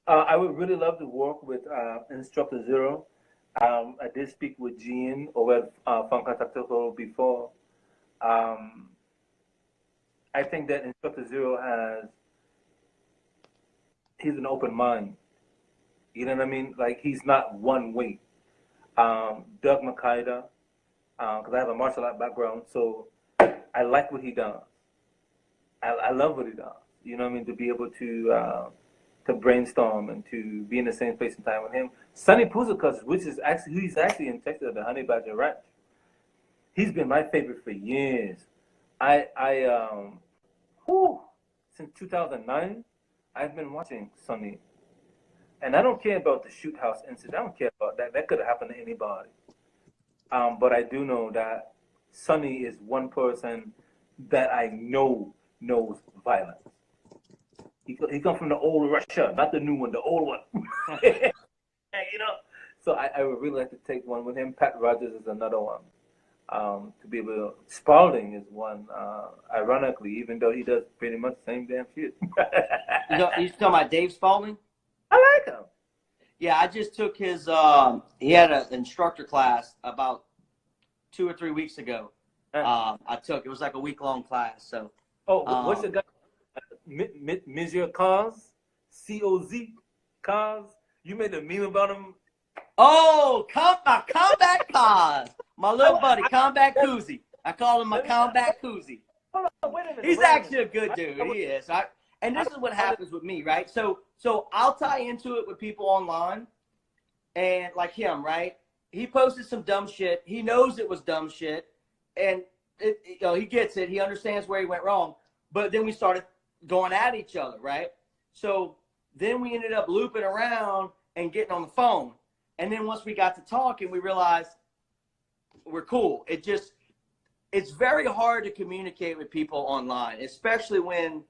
I would really love to work with Instructor Zero. I did speak with Gene over at Funkatactical before. I think that Instructor Zero he's an open mind. You know what I mean? Like, he's not one way. Doug Makeda, because I have a martial art background, so I like what he does. I love what he does. You know what I mean? To be able to brainstorm and to be in the same place and time with him. Sonny Puzikas, he's actually in Texas at the Honey Badger Ranch. He's been my favorite for years. Since 2009, I've been watching Sonny. And I don't care about the shoot house incident. I don't care about that. That could have happened to anybody. But I do know that Sonny is one person that I know knows violence. He comes from the old Russia, not the new one, the old one. So I would really like to take one with him. Pat Rogers is another one. To be able to, Spalding is one, ironically, even though he does pretty much the same damn shit. You talking about Dave Spalding? I like him. Yeah, I just took his, he had an instructor class about 2 or 3 weeks ago. It was like a week-long class. So. What's the guy? Monsieur Cause? C-O-Z? Cause? You made a meme about him? Oh, Combat Cause. My little buddy, Combat Koozie. I call him my Combat Koozie. Hold on, wait a minute. He's actually a good dude. He is. And this is what happens with me, right? So I'll tie into it with people online, and like him, right? He posted some dumb shit. He knows it was dumb shit, and he gets it. He understands where he went wrong. But then we started going at each other, right? So then we ended up looping around and getting on the phone. And then once we got to talking, we realized we're cool. It's very hard to communicate with people online, especially when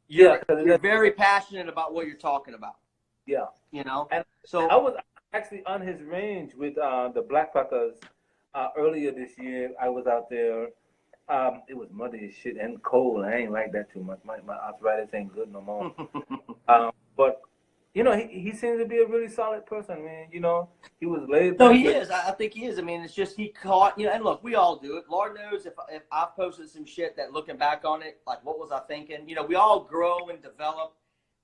you're very passionate about what you're talking about. Yeah. And so I was actually on his range with the Black Packers earlier this year. I was out there. It was muddy as shit and cold. I ain't like that too much. My arthritis ain't good no more. But you know, he seems to be a really solid person, man. You know, he was laid No, back. he is. I think he is. I mean, it's just he caught, you know, and look, we all do it. Lord knows if I've posted some shit that looking back on it, like, what was I thinking? You know, we all grow and develop.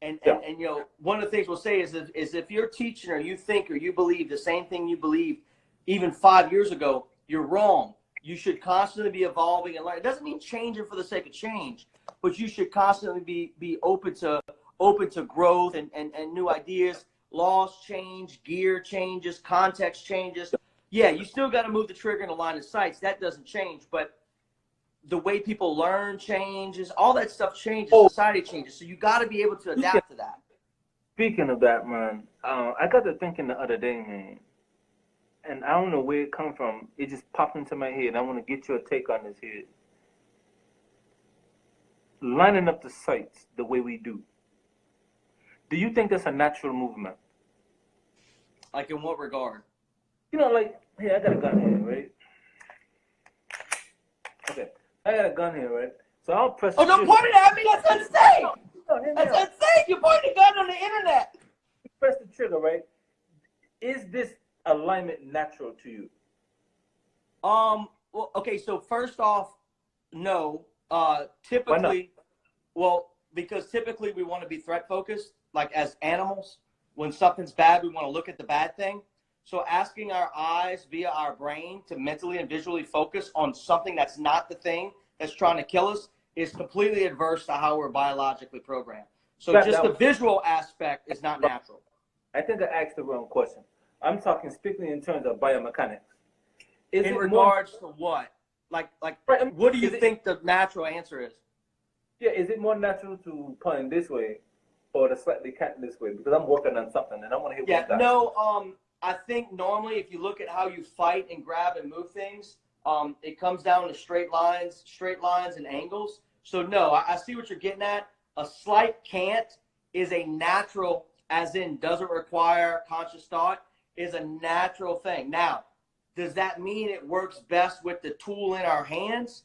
And you know, one of the things we'll say is if you're teaching or you think or you believe the same thing you believed even 5 years ago, you're wrong. You should constantly be evolving and learning. It doesn't mean changing for the sake of change, but you should constantly be open to growth and new ideas. Laws change, gear changes, context changes. Yeah, you still got to move the trigger in the line of sights. That doesn't change, but the way people learn changes. All that stuff changes. Society changes. So you got to be able to adapt to that. Speaking of that, man, I got to thinking the other day, man, and I don't know where it come from. It just popped into my head. I want to get your take on this here. Lining up the sights the way we do. Do you think that's a natural movement? Like in what regard? You know, like, hey, I got a gun here, right? Okay, I got a gun here, right? So I'll press. Oh, don't point it at me. That's insane. That's insane. You're pointing a gun on the internet. You press the trigger, right? Is this alignment natural to you? Well, okay. So first off, no. Typically, Why not? well, because typically we want to be threat focused, like as animals. When something's bad, we want to look at the bad thing. So asking our eyes via our brain to mentally and visually focus on something that's not the thing that's trying to kill us is completely adverse to how we're biologically programmed. So just the visual aspect is not natural. I think I asked the wrong question. I'm talking strictly in terms of biomechanics. In regards to what? Like, what do you think the natural answer is? Yeah, is it more natural to point this way or to slightly cat this way? Because I'm working on something and I want to hit one guy. No, I think normally if you look at how you fight and grab and move things, it comes down to straight lines and angles. So no, I see what you're getting at. A slight cant is a natural, as in doesn't require conscious thought, is a natural thing. Now, does that mean it works best with the tool in our hands?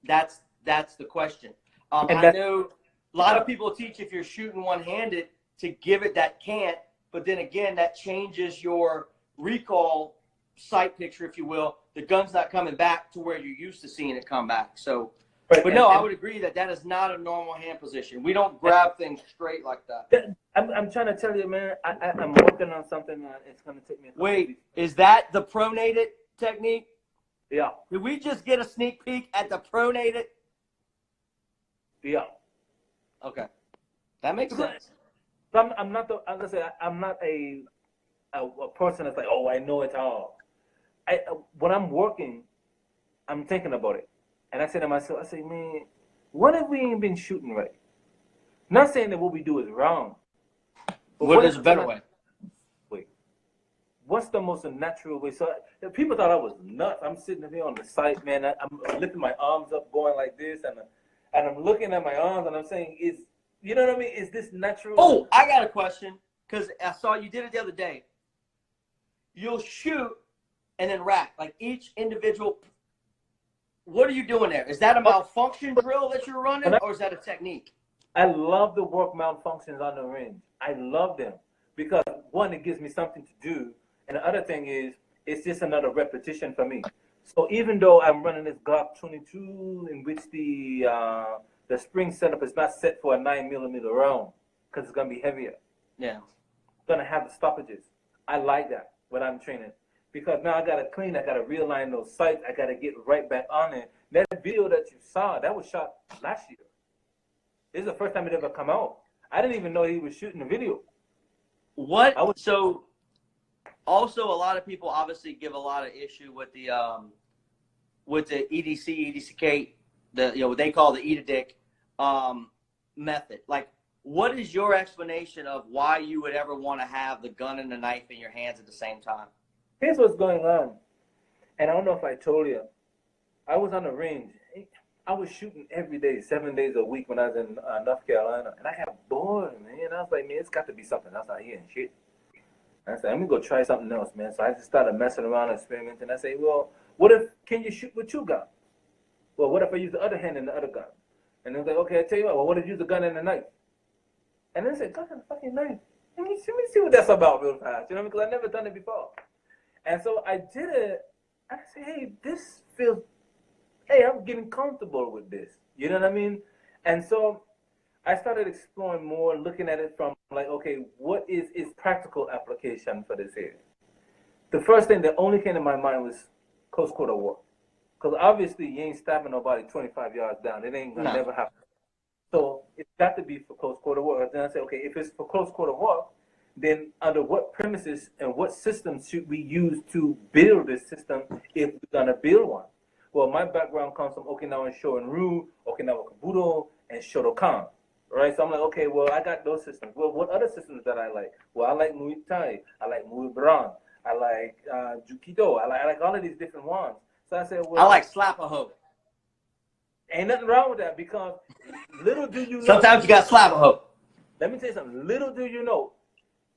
That's the question. I know a lot of people teach if you're shooting one-handed to give it that cant, but then again, that changes your recoil sight picture, if you will. The gun's not coming back to where you're used to seeing it come back. So, but no, I would agree that is not a normal hand position. We don't grab things straight like that. I'm trying to tell you, man, I'm working on something. It's going to take me a couple Wait, is that the pronated technique? Yeah. Did we just get a sneak peek at the pronated? Yeah. Okay. That makes sense. I'm not a person that's like, oh, I know it all. When I'm working, I'm thinking about it. And I say to myself, I say, man, what if we ain't been shooting right? Not saying that what we do is wrong. But what is a better way? Wait. What's the most natural way? So people thought I was nuts. I'm sitting here on the site, man. I'm lifting my arms up, going like this, and I'm looking at my arms, and I'm saying, you know what I mean? Is this natural? Oh, I got a question, because I saw you did it the other day. You'll shoot and then rack, like each individual. What are you doing there? Is that a malfunction drill that you're running, or is that a technique? I love the work malfunctions on the range. I love them because, one, it gives me something to do, and the other thing is it's just another repetition for me. So even though I'm running this Glock 22 in which the spring setup is not set for a 9mm round because it's going to be heavier. Yeah. It's going to have the stoppages. I like that when I'm training because now I got to clean, I got to realign those sights, I got to get right back on it. That video that you saw, that was shot last year. This is the first time it ever come out. I didn't even know he was shooting the video. What? So also a lot of people obviously give a lot of issue with the EDC, EDCK, what they call the EDAEDK method. Like, what is your explanation of why you would ever want to have the gun and the knife in your hands at the same time? Here's what's going on. And I don't know if I told you. I was on the range. I was shooting every day, 7 days a week when I was in North Carolina. And I got bored, man. I was like, man, it's got to be something else out here and shit. And I said, let me go try something else, man. So I just started messing around, experimenting. I say, well, can you shoot with two guns? Well, what if I use the other hand in the other gun? And they're like, okay, I tell you what, well, what if you use the gun and the knife? And then I said, gun and the fucking knife. let me see what that's about real fast. You know what I mean? Because I've never done it before. And so I did it. I said, hey, this feels, hey, I'm getting comfortable with this. You know what I mean? And so I started exploring more, looking at it from like, okay, what is its practical application for this here? The first thing that only came to my mind was close quarter war. Because obviously you ain't stopping nobody 25 yards down. It ain't gonna never happen. So it's got to be for close quarter war. Then I said, okay, if it's for close quarter war, then under what premises and what systems should we use to build this system if we're gonna build one? Well, my background comes from Okinawan Shorin-ryu, Okinawa Kabuto, and Shotokan. Right? So I'm like, okay, well, I got those systems. Well, what other systems that I like? Well, I like Muay Thai. I like Muay Bran. I like Jukido. I like all of these different ones. So I said, well, I like slap-a-hoe. Ain't nothing wrong with that because little do you know. Sometimes you got slap-a-hoe. Let me tell you something. Little do you know,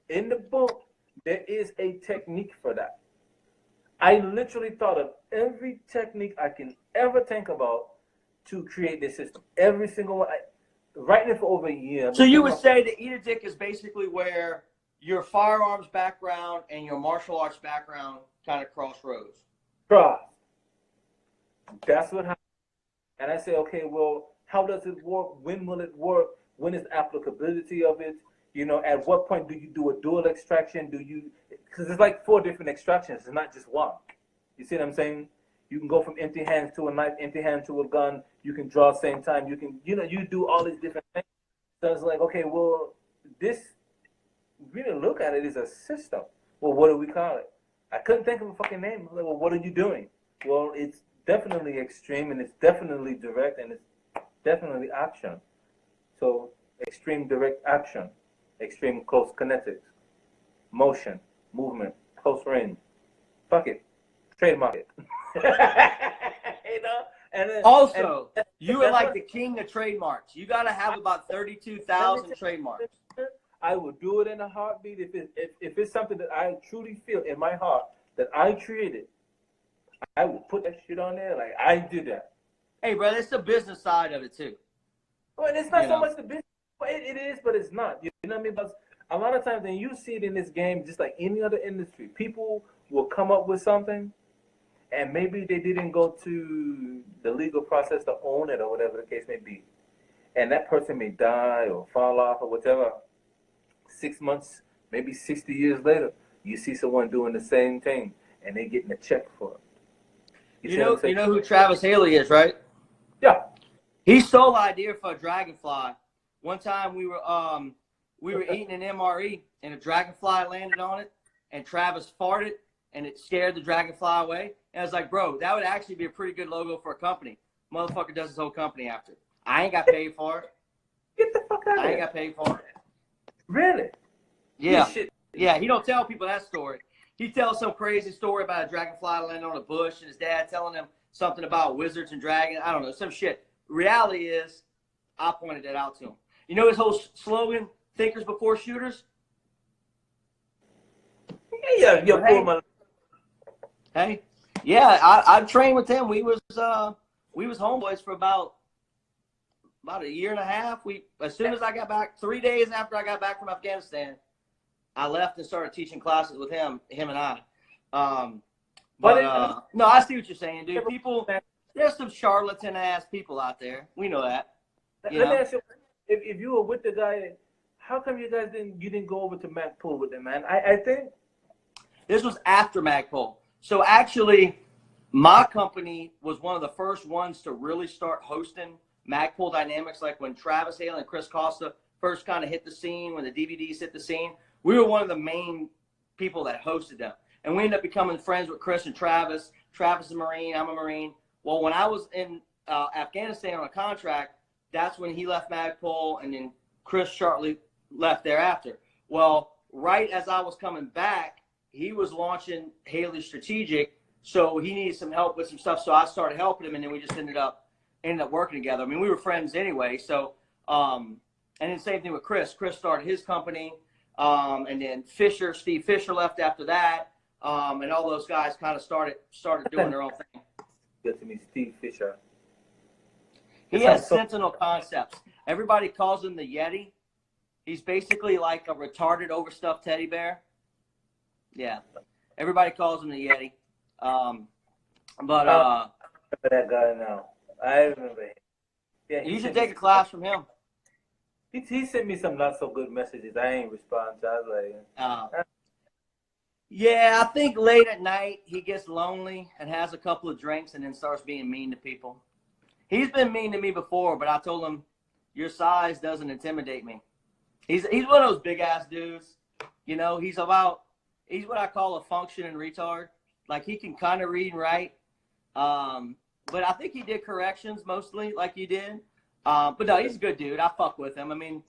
in the book, there is a technique for that. I literally thought of every technique I can ever think about to create this system. Every single one. Writing it for over a year. So you would say that EDAEDK is basically where your firearms background and your martial arts background kind of crossroads. Cross. That's what happened. And I say, okay, well, how does it work? When will it work? When is the applicability of it? You know, at what point do you do a dual extraction? Do you, because it's like 4 different extractions. It's not just one. You see what I'm saying? You can go from empty hands to a knife, empty hand to a gun. You can draw at the same time. You can, you know, you do all these different things. So it's like, okay, well, this, really look at it as a system. Well, what do we call it? I couldn't think of a fucking name. I was like, well, what are you doing? Well, it's definitely extreme and it's definitely direct and it's definitely action. So extreme direct action, extreme close kinetics, motion, movement, close range. Fuck it. Trademark it. You know? And then, also, you are like the king of trademarks. You got to have about 32,000 trademarks. I will do it in a heartbeat if it's something that I truly feel in my heart that I created. I will put that shit on there like I did that. Hey, brother, it's the business side of it too. Well, and it's not so much the business. It is, but it's not. You know what I mean? Because a lot of times when you see it in this game, just like any other industry, people will come up with something, and maybe they didn't go to the legal process to own it or whatever the case may be. And that person may die or fall off or whatever. 6 months, maybe 60 years later, you see someone doing the same thing, and they getting a check for it. You know who Travis Haley is, right? Yeah. He stole the idea for a dragonfly. One time we were eating an MRE, and a dragonfly landed on it, and Travis farted, and it scared the dragonfly away. And I was like, bro, that would actually be a pretty good logo for a company. Motherfucker does his whole company after. I ain't got paid for it. Get the fuck out of here. I ain't got paid for it. Really? Yeah. Yeah, he don't tell people that story. He tells some crazy story about a dragonfly landing on a bush and his dad telling him something about wizards and dragons. I don't know, some shit. Reality is, I pointed that out to him. You know his whole slogan, thinkers before shooters? Yeah, Hey, yeah, I trained with him. We was homeboys for about a year and a half. As soon as I got back, 3 days after I got back from Afghanistan, I left and started teaching classes with him and I. No, I see what you're saying, dude. People, there's some charlatan ass people out there. We know that. Let me ask you, if you were with the guy, how come you guys didn't go over to Magpul with them, man? I think this was after Magpul. So actually, my company was one of the first ones to really start hosting Magpul Dynamics, like when Travis Hale and Chris Costa first kind of hit the scene, when the DVDs hit the scene. We were one of the main people that hosted them. And we ended up becoming friends with Chris and Travis. Travis is a Marine, I'm a Marine. Well, when I was in Afghanistan on a contract, that's when he left Magpul, and then Chris shortly left thereafter. Well, right as I was coming back, he was launching Haley Strategic, so he needed some help with some stuff. So I started helping him, and then we just ended up working together. I mean, we were friends anyway. So, and then same thing with Chris. Chris started his company, and then Steve Fisher left after that, and all those guys kind of started doing their own thing. Good to meet Steve Fisher. He has Sentinel Concepts. Everybody calls him the Yeti. He's basically like a retarded, overstuffed teddy bear. Yeah. Everybody calls him the Yeti. But I remember that guy now. I remember him. Yeah, you should take a class from him. He sent me some not so good messages. I ain't respond to. I was like, yeah, I think late at night he gets lonely and has a couple of drinks and then starts being mean to people. He's been mean to me before, but I told him, your size doesn't intimidate me. He's one of those big ass dudes. You know, he's what I call a functioning retard. Like, he can kind of read and write. But I think he did corrections mostly, like you did. But no, he's a good dude. I fuck with him. I mean,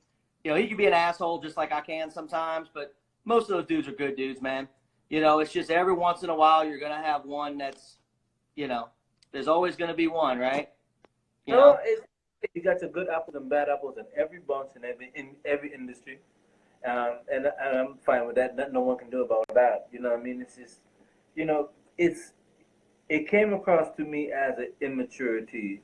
you know, he can be an asshole just like I can sometimes, but most of those dudes are good dudes, man. You know, it's just every once in a while you're going to have one that's, you know, there's always going to be one, right? You know? You got your good apples and bad apples in every bunch in every industry. And I'm fine with that. Nothing no one can do about that. You know what I mean? It's just, you know, it came across to me as an immaturity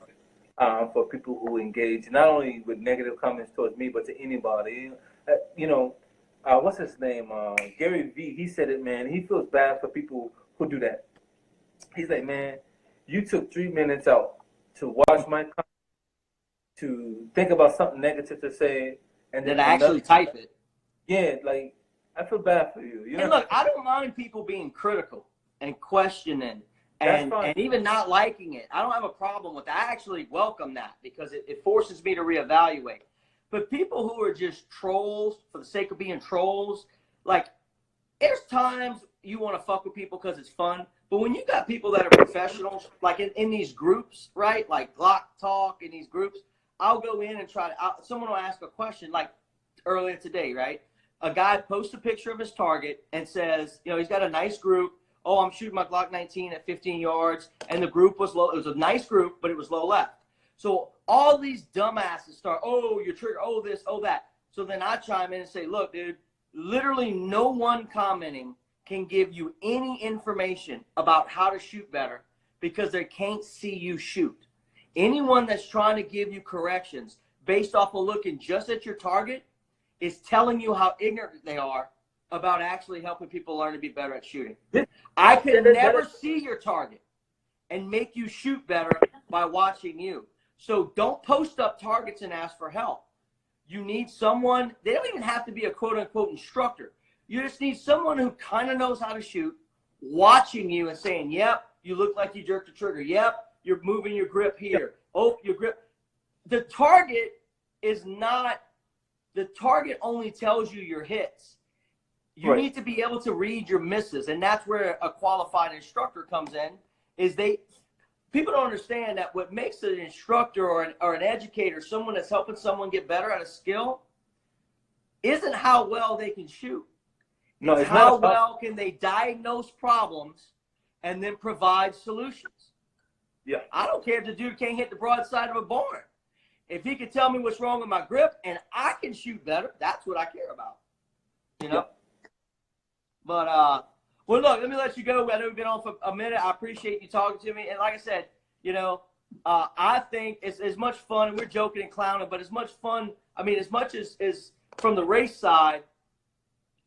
for people who engage not only with negative comments towards me, but to anybody. You know, what's his name? Gary V. He said it, man. He feels bad for people who do that. He's like, man, you took 3 minutes out to watch my comment, to think about something negative to say, and then actually type it. Yeah, like, I feel bad for you. You know? And look, I don't mind people being critical and questioning and even not liking it. I don't have a problem with that. I actually welcome that because it forces me to reevaluate. But people who are just trolls for the sake of being trolls, like, there's times you want to fuck with people because it's fun. But when you got people that are professionals, like in these groups, right? Like Glock Talk in these groups, I'll go in and someone will ask a question, like earlier today, right? A guy posts a picture of his target and says, you know, he's got a nice group. Oh, I'm shooting my Glock 19 at 15 yards. And the group was low. It was a nice group, but it was low left. So all these dumbasses start, oh, your trigger, oh, this, oh, that. So then I chime in and say, look, dude, literally no one commenting can give you any information about how to shoot better because they can't see you shoot. Anyone that's trying to give you corrections based off of looking just at your target is telling you how ignorant they are about actually helping people learn to be better at shooting. I could never see your target and make you shoot better by watching you. So don't post up targets and ask for help. You need someone, they don't even have to be a quote unquote instructor. You just need someone who kind of knows how to shoot, watching you and saying, yep, you look like you jerked the trigger. Yep, you're moving your grip here. Oh, your grip. The target only tells you your hits. You need to be able to read your misses. And that's where a qualified instructor comes in, people don't understand that what makes an instructor or an educator, someone that's helping someone get better at a skill, isn't how well they can shoot. No, it's how well can they diagnose problems and then provide solutions. Yeah. I don't care if the dude can't hit the broadside of a barn. If he can tell me what's wrong with my grip and I can shoot better, that's what I care about. You know? Yeah. But, well, look, let me let you go. I know we've been on for a minute. I appreciate you talking to me. And like I said, you know, I think it's as much fun, and we're joking and clowning, but as much fun, I mean, as much as from the race side,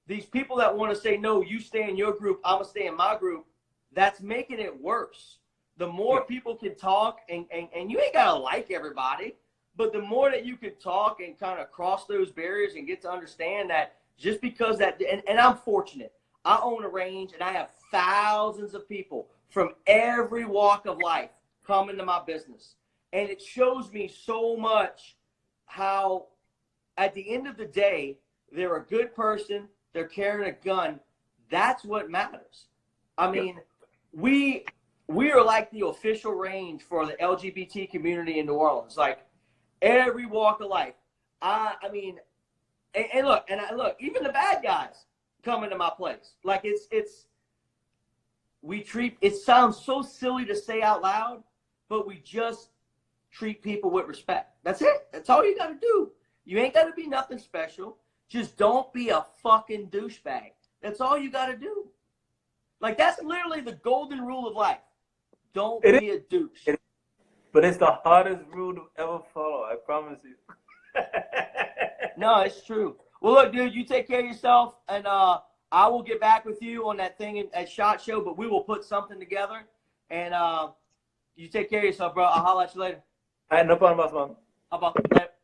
these people that want to say, no, you stay in your group, I'm going to stay in my group, that's making it worse. The more people can talk, and you ain't got to like everybody, but the more that you can talk and kind of cross those barriers and get to understand that just because that, and I'm fortunate. I own a range, and I have thousands of people from every walk of life come into my business. And it shows me so much how, at the end of the day, they're a good person, they're carrying a gun. That's what matters. I mean, we are like the official range for the LGBT community in New Orleans. Like, every walk of life. I mean, and look, even the bad guys come into my place. Like, it sounds so silly to say out loud, but we just treat people with respect. That's it. That's all you got to do. You ain't got to be nothing special. Just don't be a fucking douchebag. That's all you got to do. Like, that's literally the golden rule of life. Don't be a douche. But it's the hardest rule to ever follow. I promise you. No, it's true. Well, look, dude, you take care of yourself, and I will get back with you on that thing at SHOT Show, but we will put something together, and you take care of yourself, bro. I'll holler at you later. All right, no problem, boss man. How about that?